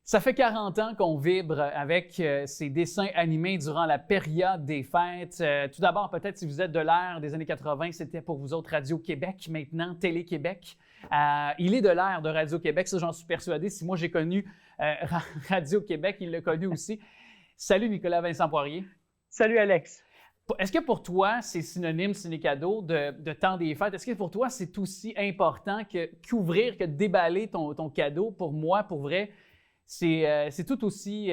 Ça fait 40 ans qu'on vibre avec ces dessins animés durant la période des fêtes. Tout d'abord, peut-être si vous êtes de l'ère des années 80, c'était pour vous autres Radio-Québec, maintenant Télé-Québec. Il est de l'ère de Radio-Québec, ça j'en suis persuadé. Si moi j'ai connu Radio-Québec, il l'a connu aussi. Salut Nicolas Vincent Poirier. Salut Alex. Est-ce que pour toi, c'est synonyme, ciné-cadeau, de temps des fêtes? Est-ce que pour toi, c'est aussi important qu'ouvrir, que déballer ton cadeau? Pour moi, pour vrai, c'est tout aussi,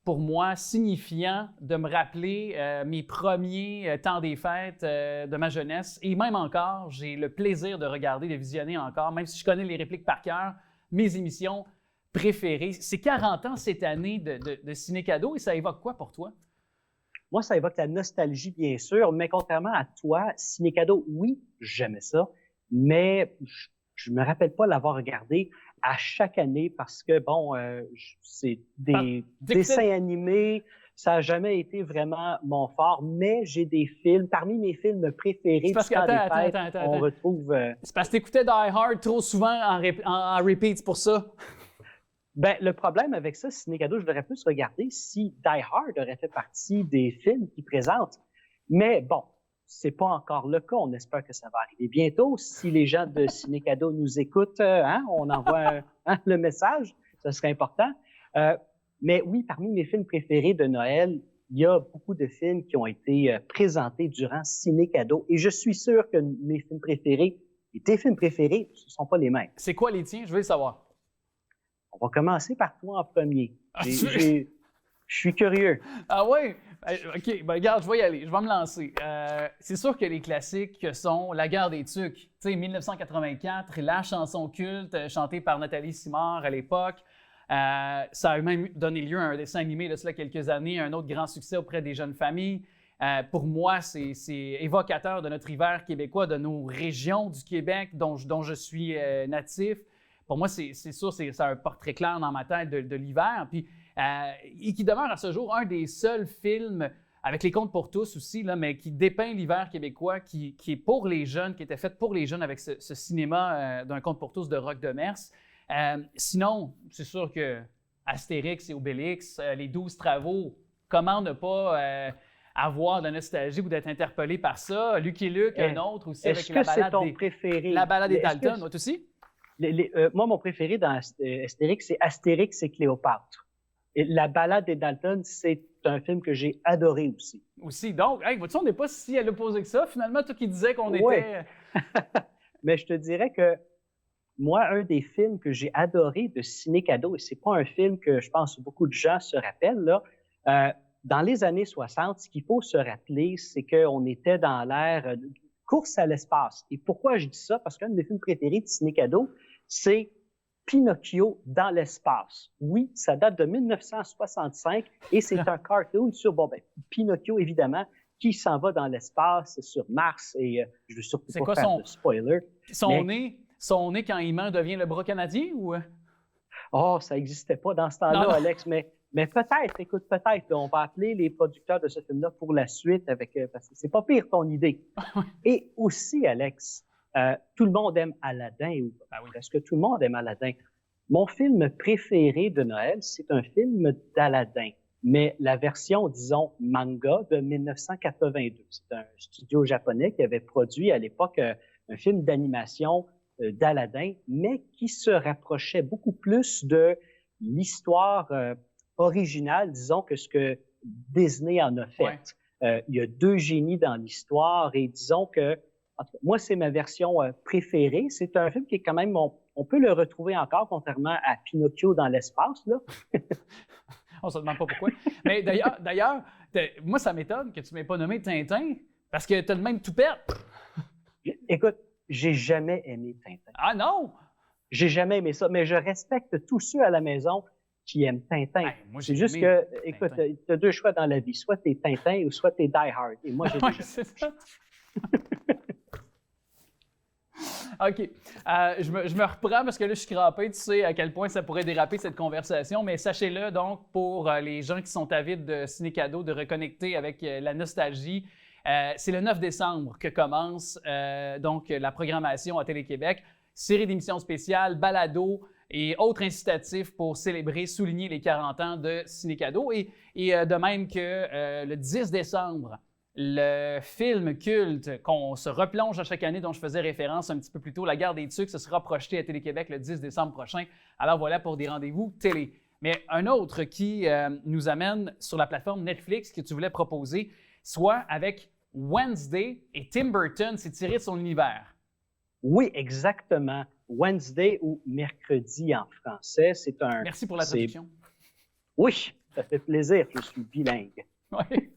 pour moi, signifiant de me rappeler mes premiers temps des fêtes de ma jeunesse. Et même encore, j'ai le plaisir de regarder, de visionner encore, même si je connais les répliques par cœur, mes émissions préférées. C'est 40 ans cette année de ciné-cadeau et ça évoque quoi pour toi? Moi, ça évoque la nostalgie, bien sûr, mais contrairement à toi, ciné-cadeau, oui, j'aimais ça, mais je me rappelle pas l'avoir regardé à chaque année parce que, bon, c'est des dessins animés, ça n'a jamais été vraiment mon fort, mais j'ai des films, parmi mes films préférés du temps des fêtes, on retrouve... C'est parce que t'écoutais Die Hard trop souvent en repeat, c'est pour ça. Ben, le problème avec ça, ciné-cadeau, je l'aurais plus regardé si Die Hard aurait fait partie des films qu'il présente. Mais bon, c'est pas encore le cas. On espère que ça va arriver bientôt. Si les gens de ciné-cadeau nous écoutent, on envoie le message. Ça serait important. Mais oui, parmi mes films préférés de Noël, il y a beaucoup de films qui ont été présentés durant ciné-cadeau. Et je suis sûr que mes films préférés et tes films préférés, ce ne sont pas les mêmes. C'est quoi les tiens? Je veux le savoir. On va commencer par toi en premier. Je suis curieux. Ah oui? OK, ben regarde, je vais y aller. Je vais me lancer. C'est sûr que les classiques sont La guerre des tucs. Tu sais, 1984, la chanson culte chantée par Nathalie Simard à l'époque. Ça a même donné lieu à un dessin animé de cela quelques années, un autre grand succès auprès des jeunes familles. Pour moi, c'est évocateur de notre hiver québécois, de nos régions du Québec dont je suis natif. Pour moi, c'est sûr, c'est un portrait clair dans ma tête de l'hiver. Puis, et qui demeure à ce jour un des seuls films, avec Les Contes pour tous aussi, là, mais qui dépeint l'hiver québécois, qui est pour les jeunes, qui était fait pour les jeunes avec ce cinéma d'un Conte pour tous de Roch Demers. Sinon, c'est sûr que Astérix et Obélix, les 12 travaux, comment ne pas avoir de la nostalgie ou d'être interpellé par ça? Lucky Luke, un autre aussi, avec la balade des Dalton, toi aussi? Moi, mon préféré dans Astérix, c'est Astérix et Cléopâtre. Et La balade des Dalton, c'est un film que j'ai adoré aussi. Aussi, donc, hey, vois-tu, on n'est pas si à l'opposé que ça. Finalement, toi qui disais qu'on était... Mais je te dirais que moi, un des films que j'ai adoré de ciné-cadeau, et c'est pas un film que je pense beaucoup de gens se rappellent, là, dans les années 60, ce qu'il faut se rappeler, c'est qu'on était dans l'ère course à l'espace. Et pourquoi je dis ça? Parce qu'un de mes films préférés de ciné-cadeau, c'est Pinocchio dans l'espace. Oui, ça date de 1965 et c'est un cartoon sur, Pinocchio, évidemment, qui s'en va dans l'espace sur Mars et je veux surtout pas faire de spoiler. Son nez, quand il ment, devient le bras canadien ou? Oh, ça n'existait pas dans ce temps-là, non. Alex, mais peut-être, écoute, peut-être, on va appeler les producteurs de ce film-là pour la suite parce que c'est pas pire ton idée. Et aussi, Alex, tout le monde aime Aladdin, ou presque tout le monde aime Aladdin. Mon film préféré de Noël, c'est un film d'Aladdin, mais la version, disons, manga de 1982. C'est un studio japonais qui avait produit à l'époque un film d'animation d'Aladdin, mais qui se rapprochait beaucoup plus de l'histoire originale, disons, que ce que Disney en a fait. Ouais. Il y a deux génies dans l'histoire et disons que moi, c'est ma version préférée. C'est un film qui est quand même, on peut le retrouver encore, contrairement à Pinocchio dans l'espace, là. On se demande pas pourquoi. Mais d'ailleurs, moi, ça m'étonne que tu m'aies pas nommé Tintin, parce que tu as le même toupette. Écoute, j'ai jamais aimé Tintin. Ah non? J'ai jamais aimé ça, mais je respecte tous ceux à la maison qui aiment Tintin. Hey, moi, c'est juste que, écoute, tu as deux choix dans la vie. Soit tu es Tintin ou soit tu es Die Hard. Et moi, j'ai déjà... c'est ça. OK. Je me reprends parce que là, je suis crampé. Tu sais à quel point ça pourrait déraper cette conversation. Mais sachez-le, donc, pour les gens qui sont avides de ciné-cadeau, de reconnecter avec la nostalgie, c'est le 9 décembre que commence donc la programmation à Télé-Québec. Série d'émissions spéciales, balado et autres incitatifs pour célébrer, souligner les 40 ans de ciné-cadeau. Et de même que le 10 décembre, le film culte qu'on se replonge à chaque année, dont je faisais référence un petit peu plus tôt, La guerre des tucs, ce sera projeté à Télé-Québec le 10 décembre prochain. Alors voilà pour des rendez-vous télé. Mais un autre qui nous amène sur la plateforme Netflix que tu voulais proposer, soit avec Wednesday et Tim Burton, c'est tiré de son univers. Oui, exactement. Wednesday ou mercredi en français, c'est un... Merci pour la traduction. Oui, ça fait plaisir, je suis bilingue. Oui.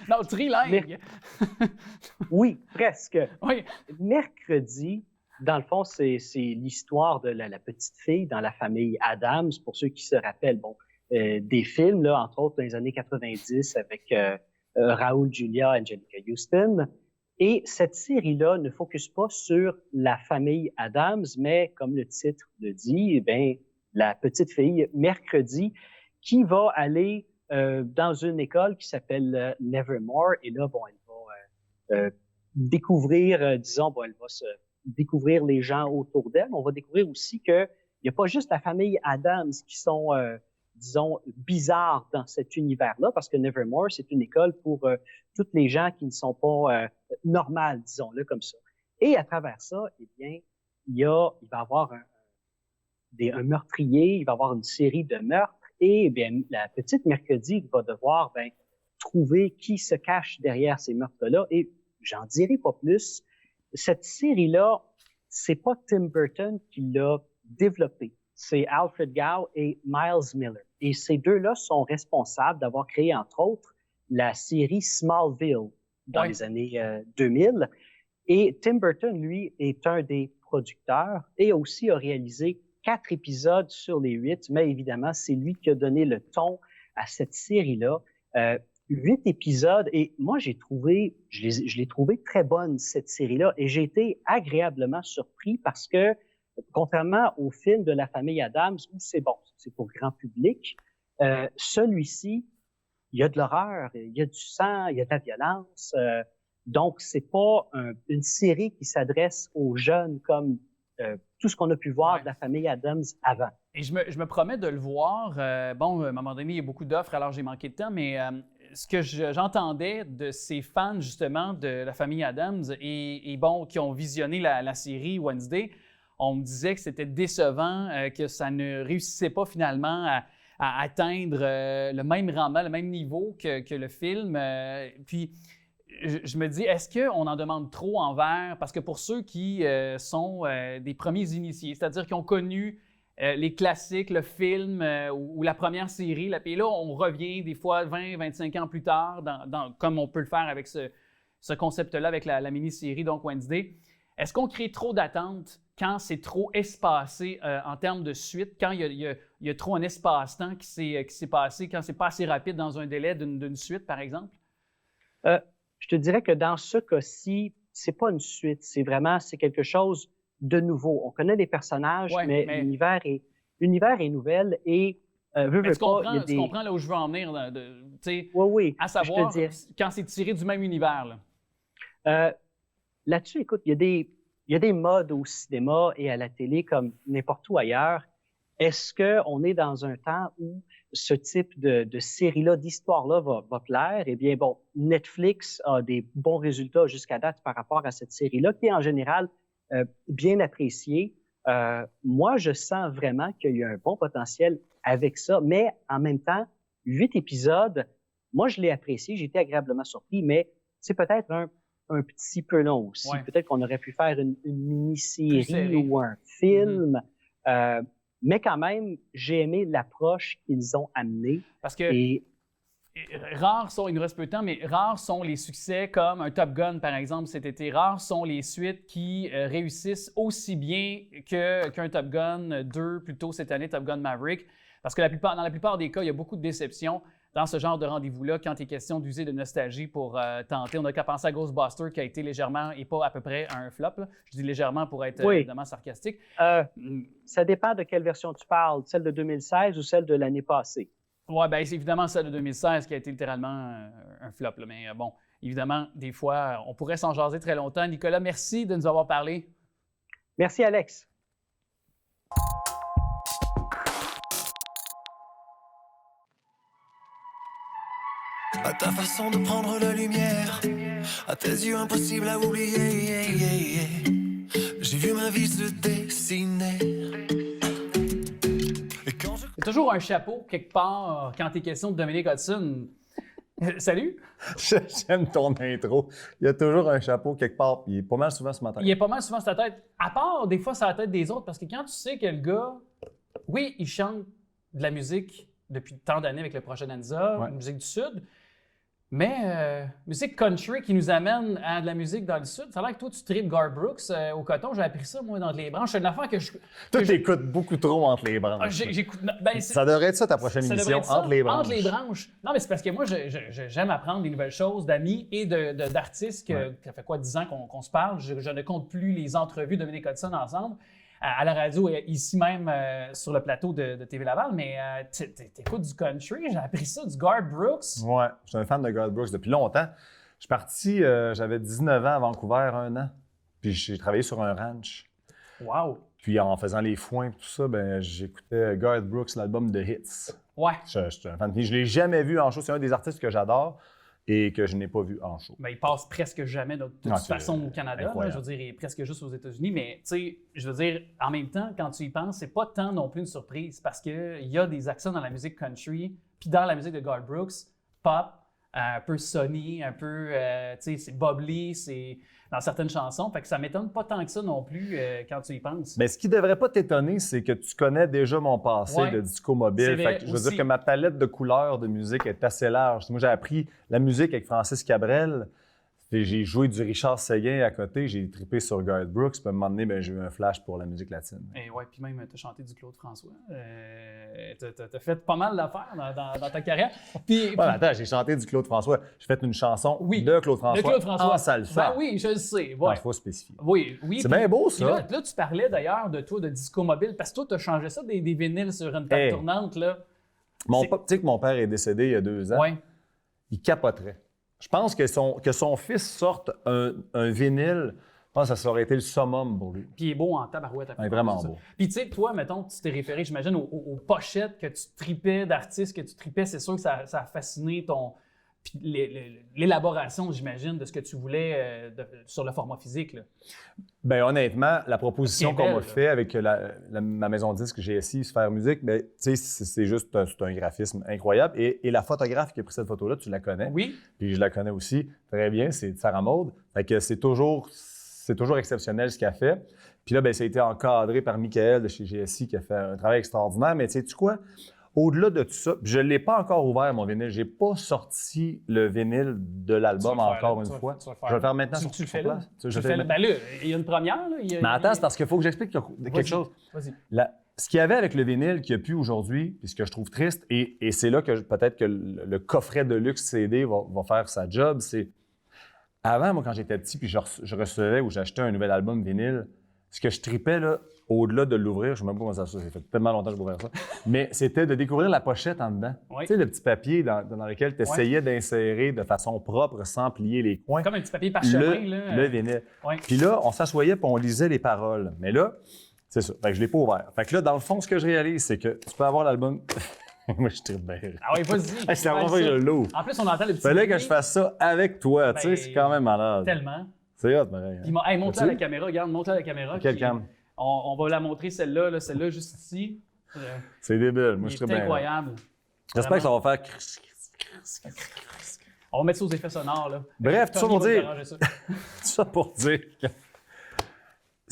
Non, trilingue. Oui, presque. Oui. Mercredi, dans le fond, c'est l'histoire de la petite fille dans la famille Addams, pour ceux qui se rappellent des films, là, entre autres dans les années 90 avec Raoul Julia, Angelica Houston. Et cette série-là ne focus pas sur la famille Addams, mais comme le titre le dit, eh bien, la petite fille mercredi qui va aller dans une école qui s'appelle Nevermore. Et là, bon, elle va découvrir, elle va se découvrir les gens autour d'elle. On va découvrir aussi qu'il n'y a pas juste la famille Addams qui sont, bizarres dans cet univers-là, parce que Nevermore, c'est une école pour toutes les gens qui ne sont pas normales, disons-le comme ça. Et à travers ça, eh bien, il va y avoir un meurtrier, il va y avoir une série de meurtres, et eh bien, la petite mercredi va devoir trouver qui se cache derrière ces meurtres-là. Et j'en dirai pas plus. Cette série-là, c'est pas Tim Burton qui l'a développée. C'est Alfred Gough et Miles Miller. Et ces deux-là sont responsables d'avoir créé, entre autres, la série Smallville dans les années 2000. Et Tim Burton, lui, est un des producteurs et aussi a réalisé 4 épisodes sur les 8, mais évidemment, c'est lui qui a donné le ton à cette série-là. 8 épisodes, et moi, je l'ai trouvé très bonne, cette série-là, et j'ai été agréablement surpris parce que, contrairement au film de la famille Addams, où c'est pour grand public, celui-ci, il y a de l'horreur, il y a du sang, il y a de la violence, donc c'est pas une série qui s'adresse aux jeunes comme tout ce qu'on a pu voir de la famille Addams avant. Et je me promets de le voir. À un moment donné, il y a beaucoup d'offres, alors j'ai manqué de temps, mais ce que j'entendais de ces fans, justement, de la famille Addams et qui ont visionné la série Wednesday, on me disait que c'était décevant, que ça ne réussissait pas finalement à atteindre le même rendement, le même niveau que le film. Puis, je me dis, est-ce qu'on en demande trop envers? Parce que pour ceux qui sont des premiers initiés, c'est-à-dire qui ont connu les classiques, le film ou la première série, puis là, on revient des fois 20, 25 ans plus tard, comme on peut le faire avec ce concept-là, avec la mini-série, donc Wednesday. Est-ce qu'on crée trop d'attentes quand c'est trop espacé en termes de suite, quand il y a trop un espace-temps qui s'est passé, quand c'est pas assez rapide dans un délai d'une suite, par exemple? Je te dirais que dans ce cas-ci, c'est pas une suite, c'est quelque chose de nouveau. On connaît les personnages, mais l'univers est nouvel et tu comprends là où je veux en venir, à savoir quand c'est tiré du même univers. Là-dessus, écoute, il y a des modes au cinéma et à la télé comme n'importe où ailleurs. Est-ce qu'on est dans un temps où ce type de série-là, d'histoire-là va plaire? Eh bien, Netflix a des bons résultats jusqu'à date par rapport à cette série-là, qui est en général bien appréciée. Moi, je sens vraiment qu'il y a un bon potentiel avec ça, mais en même temps, 8 épisodes, moi, je l'ai apprécié, j'ai été agréablement surpris, mais c'est peut-être un petit peu long aussi. Ouais. Peut-être qu'on aurait pu faire une mini-série ou un film. Mais quand même, j'ai aimé l'approche qu'ils ont amenée. Parce que rares sont, il nous reste peu de temps, mais rares sont les succès comme un Top Gun, par exemple, cet été. Rares sont les suites qui réussissent aussi bien qu'un Top Gun 2, plutôt cette année, Top Gun Maverick. Parce que dans la plupart des cas, il y a beaucoup de déceptions dans ce genre de rendez-vous-là quand il est question d'user de nostalgie pour tenter. On n'a qu'à penser à Ghostbusters qui a été légèrement et pas à peu près un flop. Là. Je dis légèrement pour être évidemment sarcastique. Ça dépend de quelle version tu parles, celle de 2016 ou celle de l'année passée. Oui, bien c'est évidemment celle de 2016 qui a été littéralement un flop. Là. Mais bon, évidemment, des fois, on pourrait s'en jaser très longtemps. Nicolas, merci de nous avoir parlé. Merci, Alex. À ta façon de prendre la lumière, à tes yeux impossible à oublier, j'ai vu ma vie se dessiner. C'est toujours un chapeau, quelque part, quand il est question de Dominique Hudson. Salut! J'aime ton intro. Il y a toujours un chapeau quelque part, puis il est pas mal souvent sur ma tête. Il est pas mal souvent sur ta tête. À part, des fois, sur la tête des autres, parce que quand tu sais que le gars, oui, il chante de la musique depuis tant d'années avec le projet Danza, musique du Sud, mais musique country qui nous amène à de la musique dans le Sud. Ça a l'air que toi, tu tripes Garth Brooks au coton. J'ai appris ça, moi, dans les branches. C'est une affaire que je... Toi, t'écoutes beaucoup trop entre les branches. J'écoute... Ça devrait être ça, ta prochaine émission, entre les branches. Entre les branches. Non, mais c'est parce que moi, j'aime apprendre des nouvelles choses d'amis et d'artistes. Ça fait quoi, 10 ans qu'on se parle. Je ne compte plus les entrevues de Dominique Hudson ensemble. À la radio, ici même sur le plateau de TV Laval, mais t'écoutes du country, j'ai appris ça, du Garth Brooks. Ouais, je suis un fan de Garth Brooks depuis longtemps. Je suis parti, j'avais 19 ans à Vancouver, 1 an, puis j'ai travaillé sur un ranch. Wow! Puis en faisant les foins et tout ça, ben j'écoutais Garth Brooks, l'album de Hits. Ouais. Je suis un fan. Puis je l'ai jamais vu en show, c'est un des artistes que j'adore et que je n'ai pas vu en show. Ben, il passe presque jamais de toute façon au Canada. Là, je veux dire, il est presque juste aux États-Unis. Mais tu sais, je veux dire, en même temps, quand tu y penses, c'est pas tant non plus une surprise parce qu'il y a des accents dans la musique country, puis dans la musique de Garth Brooks, pop, un peu sunny, un peu, tu sais, c'est bubbly, c'est dans certaines chansons. Fait que ça m'étonne pas tant que ça non plus quand tu y penses. Mais ce qui devrait pas t'étonner, c'est que tu connais déjà mon passé de disco mobile. Fait que je veux dire que ma palette de couleurs de musique est assez large. Moi, j'ai appris la musique avec Francis Cabrel. J'ai joué du Richard Seguin à côté, j'ai trippé sur Garth Brooks, puis à un moment donné, ben, j'ai eu un flash pour la musique latine. Et ouais, puis même, tu as chanté du Claude François. Tu as fait pas mal d'affaires dans ta carrière. Puis, attends, j'ai chanté du Claude François. J'ai fait une chanson de Claude François en salsa. Ben oui, je le sais. Ouais. Il faut spécifier. Oui. C'est bien beau, ça. Là, tu parlais d'ailleurs de toi, de disco mobile, parce que toi, tu as changé ça des vinyles sur une table tournante. Là. Tu sais que mon père est décédé il y a 2 ans. Ouais. Il capoterait. Je pense que son fils sorte un vinyle, je pense que ça aurait été le summum pour lui. Puis il est beau en tabarouette. Il est vraiment beau. Puis tu sais, toi, mettons, tu t'es référé, j'imagine, aux pochettes que tu tripais, d'artistes que tu tripais. C'est sûr que ça a fasciné puis l'élaboration, j'imagine, de ce que tu voulais sur le format physique. Là. Bien, honnêtement, la proposition qu'on m'a fait avec ma maison de disque GSI, Sphère Musique, bien, tu sais, c'est juste un graphisme incroyable. Et la photographe qui a pris cette photo-là, tu la connais. Oui. Puis je la connais aussi très bien, c'est Sarah Maud. Fait que c'est toujours exceptionnel ce qu'elle fait. Puis là, bien, ça a été encadré par Michael de chez GSI qui a fait un travail extraordinaire. Mais tu sais quoi? Au-delà de tout ça, je ne l'ai pas encore ouvert, mon vinyle. Je n'ai pas sorti le vinyle de l'album encore une fois. Je vais le faire maintenant sur tu le fais là? Ben là, il y a une première. Là, mais attends, c'est parce qu'il faut que j'explique quelque chose. Vas-y. Ce qu'il y avait avec le vinyle qu'il n'y a plus aujourd'hui, puis ce que je trouve triste, et c'est là que peut-être que le coffret de luxe CD va faire sa job, c'est... Avant, moi, quand j'étais petit, puis je recevais ou j'achetais un nouvel album vinyle, ce que je tripais, là, au-delà de l'ouvrir, je ne sais même pas comment ça fait tellement longtemps que je vais ouvrir ça, mais c'était de découvrir la pochette en dedans. Oui. Tu sais, le petit papier dans lequel tu essayais d'insérer de façon propre, sans plier les coins. Comme un petit papier parchemin. Le vinyle. Oui. Puis là, on s'assoyait et on lisait les paroles. Mais là, c'est ça. Fait que je ne l'ai pas ouvert. Fait que là, dans le fond, ce que je réalise, c'est que tu peux avoir l'album... Moi, je tripe bien. Ah oui, vas-y. C'est la première fois que je l'ouvre. En plus, on entend le petit... Fallait que je fasse ça avec toi. Tu sais, c'est quand même malade. Tellement. C'est hot, pareil. Puis, montre-la à la caméra. Regarde, montre-la à la caméra. Quelle cam? On va la montrer, celle-là, celle-là, juste ici. C'est débile. Moi, je tripe bien. C'est incroyable. J'espère que ça va faire... On va mettre ça aux effets sonores, là. Bref, tout ça pour dire que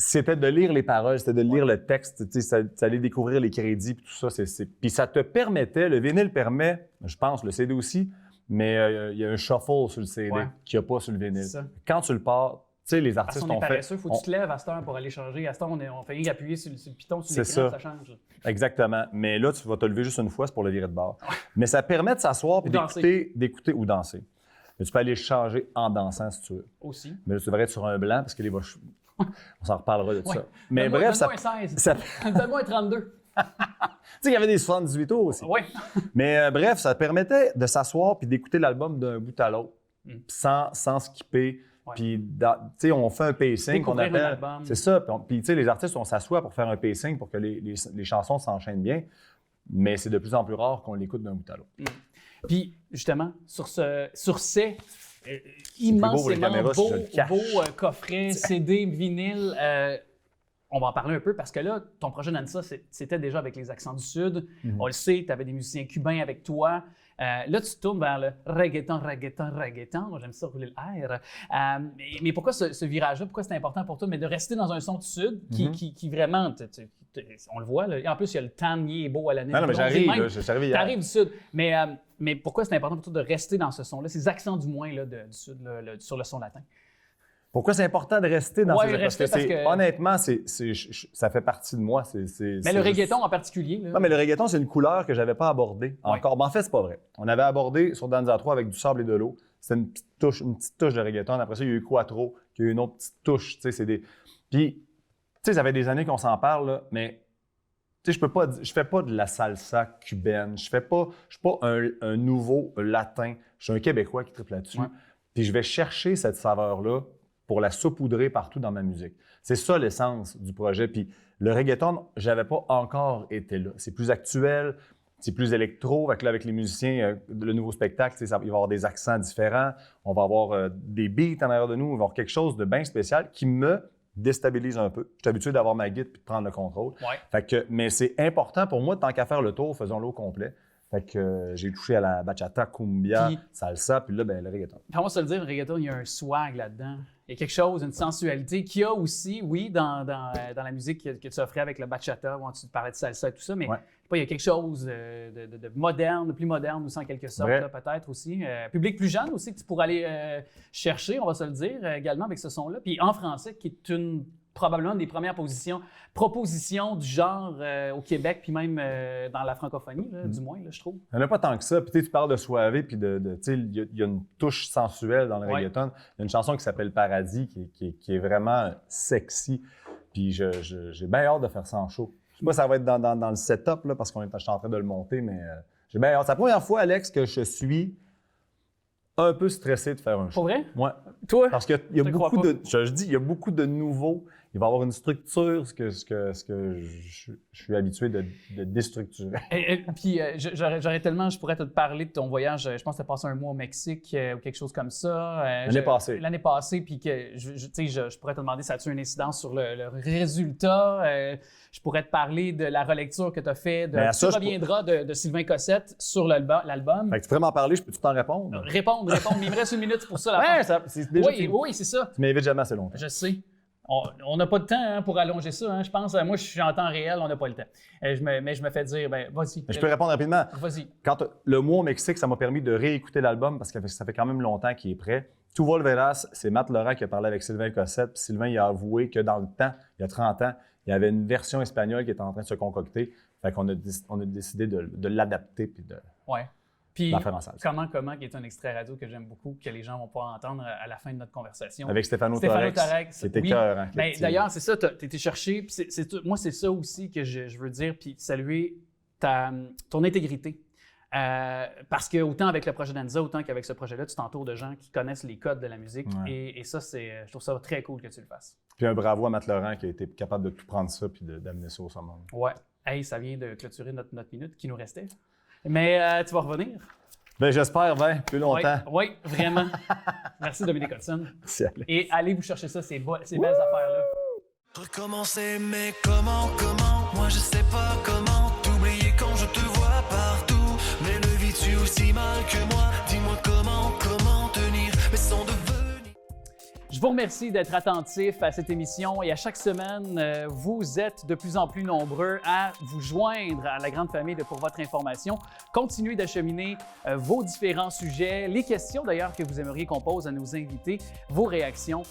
c'était de lire les paroles, c'était de lire le texte, tu sais, ça allait découvrir les crédits, puis tout ça. Puis ça te permettait, le vinyle permet, je pense, le CD aussi, mais il y a un shuffle sur le CD qu'il n'y a pas sur le vinyle. Quand tu le pars, tu sais, les artistes ont fait... paresseux, il faut que tu te lèves à cette heure pour aller changer. À cette heure, on fait rien appuyer sur le piton, sur l'écran, ça change. Exactement. Mais là, tu vas te lever juste une fois, c'est pour le virer de bord. Mais ça permet de s'asseoir et d'écouter ou danser. Mais tu peux aller changer en dansant si tu veux. Aussi. Mais là, tu devrais être sur un blanc parce que on s'en reparlera de ça. Mais donne-moi, bref, donne-moi un 16. Donne-moi un 32. Tu sais, il y avait des 78 tours aussi. Oui. Mais bref, ça permettait de s'asseoir puis d'écouter l'album d'un bout à l'autre sans skipper. Puis, tu sais, on fait un pacing qu'on appelle. C'est ça. Puis, tu sais, les artistes, on s'assoit pour faire un pacing pour que les chansons s'enchaînent bien. Mais c'est de plus en plus rare qu'on l'écoute d'un bout à l'autre. Puis, justement, sur ces immensément beaux coffrets, CD, vinyle, on va en parler un peu parce que là, ton projet Danza, c'était déjà avec les accents du Sud. On le sait, tu avais des musiciens cubains avec toi. Là, tu te tournes vers le reggaeton. Moi, j'aime ça rouler le R. Mais pourquoi ce virage-là? Pourquoi c'est important pour toi? Mais de rester dans un son du Sud qui vraiment, on le voit, là. Et en plus, il y a le temps, il est beau à l'année. Non, mais j'arrive, j'arrive hier. T'arrives du Sud. Mais pourquoi c'est important pour toi de rester dans ce son-là, ces accents du moins là, du Sud, là, sur le son latin? Pourquoi c'est important de rester dans ces... Parce que honnêtement, ça fait partie de moi. Mais le reggaeton en particulier. Là. Non, mais le reggaeton, c'est une couleur que je n'avais pas abordée encore. Mais en fait, c'est pas vrai. On avait abordé sur Danza 3 avec du sable et de l'eau. C'était une petite touche de reggaeton. Après ça, il y a eu Quattro, qui a eu une autre petite touche. Tu sais, Puis, tu sais, ça fait des années qu'on s'en parle, là, mais tu sais, je fais pas de la salsa cubaine. Je suis pas un nouveau latin. Je suis un Québécois qui triple là-dessus. Puis je vais chercher cette saveur-là pour la saupoudrer partout dans ma musique. C'est ça l'essence du projet. Puis le reggaeton, j'avais pas encore été là. C'est plus actuel, c'est plus électro. Fait que là, avec les musiciens, le nouveau spectacle, il va y avoir des accents différents. On va avoir des beats en arrière de nous. On va avoir quelque chose de bien spécial qui me déstabilise un peu. Je suis habitué d'avoir ma guide puis de prendre le contrôle. Fait que, mais c'est important pour moi, tant qu'à faire le tour, faisons-le au complet. Fait que j'ai touché à la bachata, cumbia, salsa, puis là, ben, le reggaeton. On va se le dire, le reggaeton, il y a un swag là-dedans. Il y a quelque chose, une sensualité qu'il y a aussi, oui, dans la musique que tu offrais avec le bachata, où tu parlais de salsa et tout ça, mais je sais pas, il y a quelque chose de moderne, de plus moderne aussi en quelque sorte, là, peut-être aussi. Public plus jeune aussi que tu pourrais aller chercher, on va se le dire, également avec ce son-là. Puis en français, qui est probablement une des premières propositions du genre au Québec, puis même dans la francophonie, là, du moins, là, je trouve. Il n'y en a pas tant que ça. Puis tu parles de soirée, puis il y a une touche sensuelle dans le reggaeton. Il y a une chanson qui s'appelle Paradis, qui est vraiment sexy. Puis j'ai bien hâte de faire ça en show. Je sais pas si ça va être dans le setup, là, parce que je suis en train de le monter, mais j'ai bien hâte. C'est la première fois, Alex, que je suis un peu stressé de faire un show. Pour vrai? Ouais. Toi? Parce qu'il y a beaucoup de... Je dis, il y a beaucoup de nouveaux. Il va y avoir une structure, ce que je suis habitué de déstructurer. Puis je pourrais te parler de ton voyage. Je pense que tu as passé un mois au Mexique ou quelque chose comme ça. L'année passée, puis que je pourrais te demander, ça a-tu une incidence sur le résultat? Je pourrais te parler de la relecture que tu as fait. Tu reviendras de Sylvain Cossette sur l'album. Fait que tu pourrais m'en parler, je peux-tu t'en répondre? Répondre. Mais il me reste une minute pour ça. C'est déjà oui, c'est ça. Tu m'invites jamais assez longtemps. Je sais. On n'a pas de temps pour allonger ça. Je pense, moi, je suis en temps réel, on n'a pas le temps. Mais je me fais dire, vas-y. Je peux répondre rapidement. Vas-y. Quand le mois au Mexique, ça m'a permis de réécouter l'album parce que ça fait quand même longtemps qu'il est prêt. Tu Volveras, c'est Matt Laurent qui a parlé avec Sylvain Cossette. Puis Sylvain, il a avoué que dans le temps, il y a 30 ans, il y avait une version espagnole qui était en train de se concocter. Fait qu'on a décidé de l'adapter puis de la faire en salsa. Comment, qui est un extrait radio que j'aime beaucoup, que les gens vont pouvoir entendre à la fin de notre conversation. Avec Stéphano Tarex. C'était écœurant. D'ailleurs, c'est ça, tu as été cherché. Moi, c'est ça aussi que je veux dire, puis saluer ton intégrité. Parce que autant avec le projet d'Anza, autant qu'avec ce projet-là, tu t'entoures de gens qui connaissent les codes de la musique. Et ça, je trouve ça très cool que tu le fasses. Puis un bravo à Matt Laurent qui a été capable de tout prendre ça puis d'amener ça au summum. Ouais. Hey, ça vient de clôturer notre minute qui nous restait. Mais tu vas revenir. Ben j'espère, plus longtemps. Oui, vraiment. Merci Dominique Hudson. Merci Alex. Et allez vous chercher ça, ces belles affaires-là. Recommencer, mais comment, moi je sais pas comment t'oublier quand je te vois partout. Mais le vis-tu aussi mal que moi? Dis-moi comment tenir, mais sans devenir. Je vous remercie d'être attentifs à cette émission et à chaque semaine, vous êtes de plus en plus nombreux à vous joindre à la grande famille de Pour votre information. Continuez d'acheminer vos différents sujets, les questions d'ailleurs que vous aimeriez qu'on pose à nos invités, vos réactions,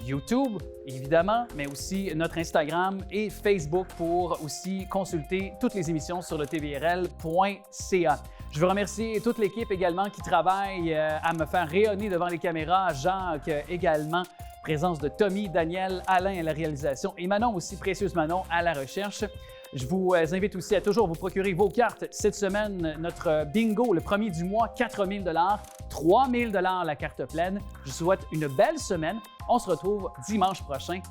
YouTube évidemment, mais aussi notre Instagram et Facebook pour aussi consulter toutes les émissions sur le tvrl.ca. Je veux remercier toute l'équipe également qui travaille à me faire rayonner devant les caméras, Jacques également, présence de Tommy, Daniel, Alain à la réalisation et Manon aussi, précieuse Manon, à la recherche. Je vous invite aussi à toujours vous procurer vos cartes. Cette semaine, notre bingo, le premier du mois, 4 000 $, 3 000 $ la carte pleine. Je vous souhaite une belle semaine. On se retrouve dimanche prochain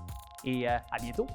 et à bientôt.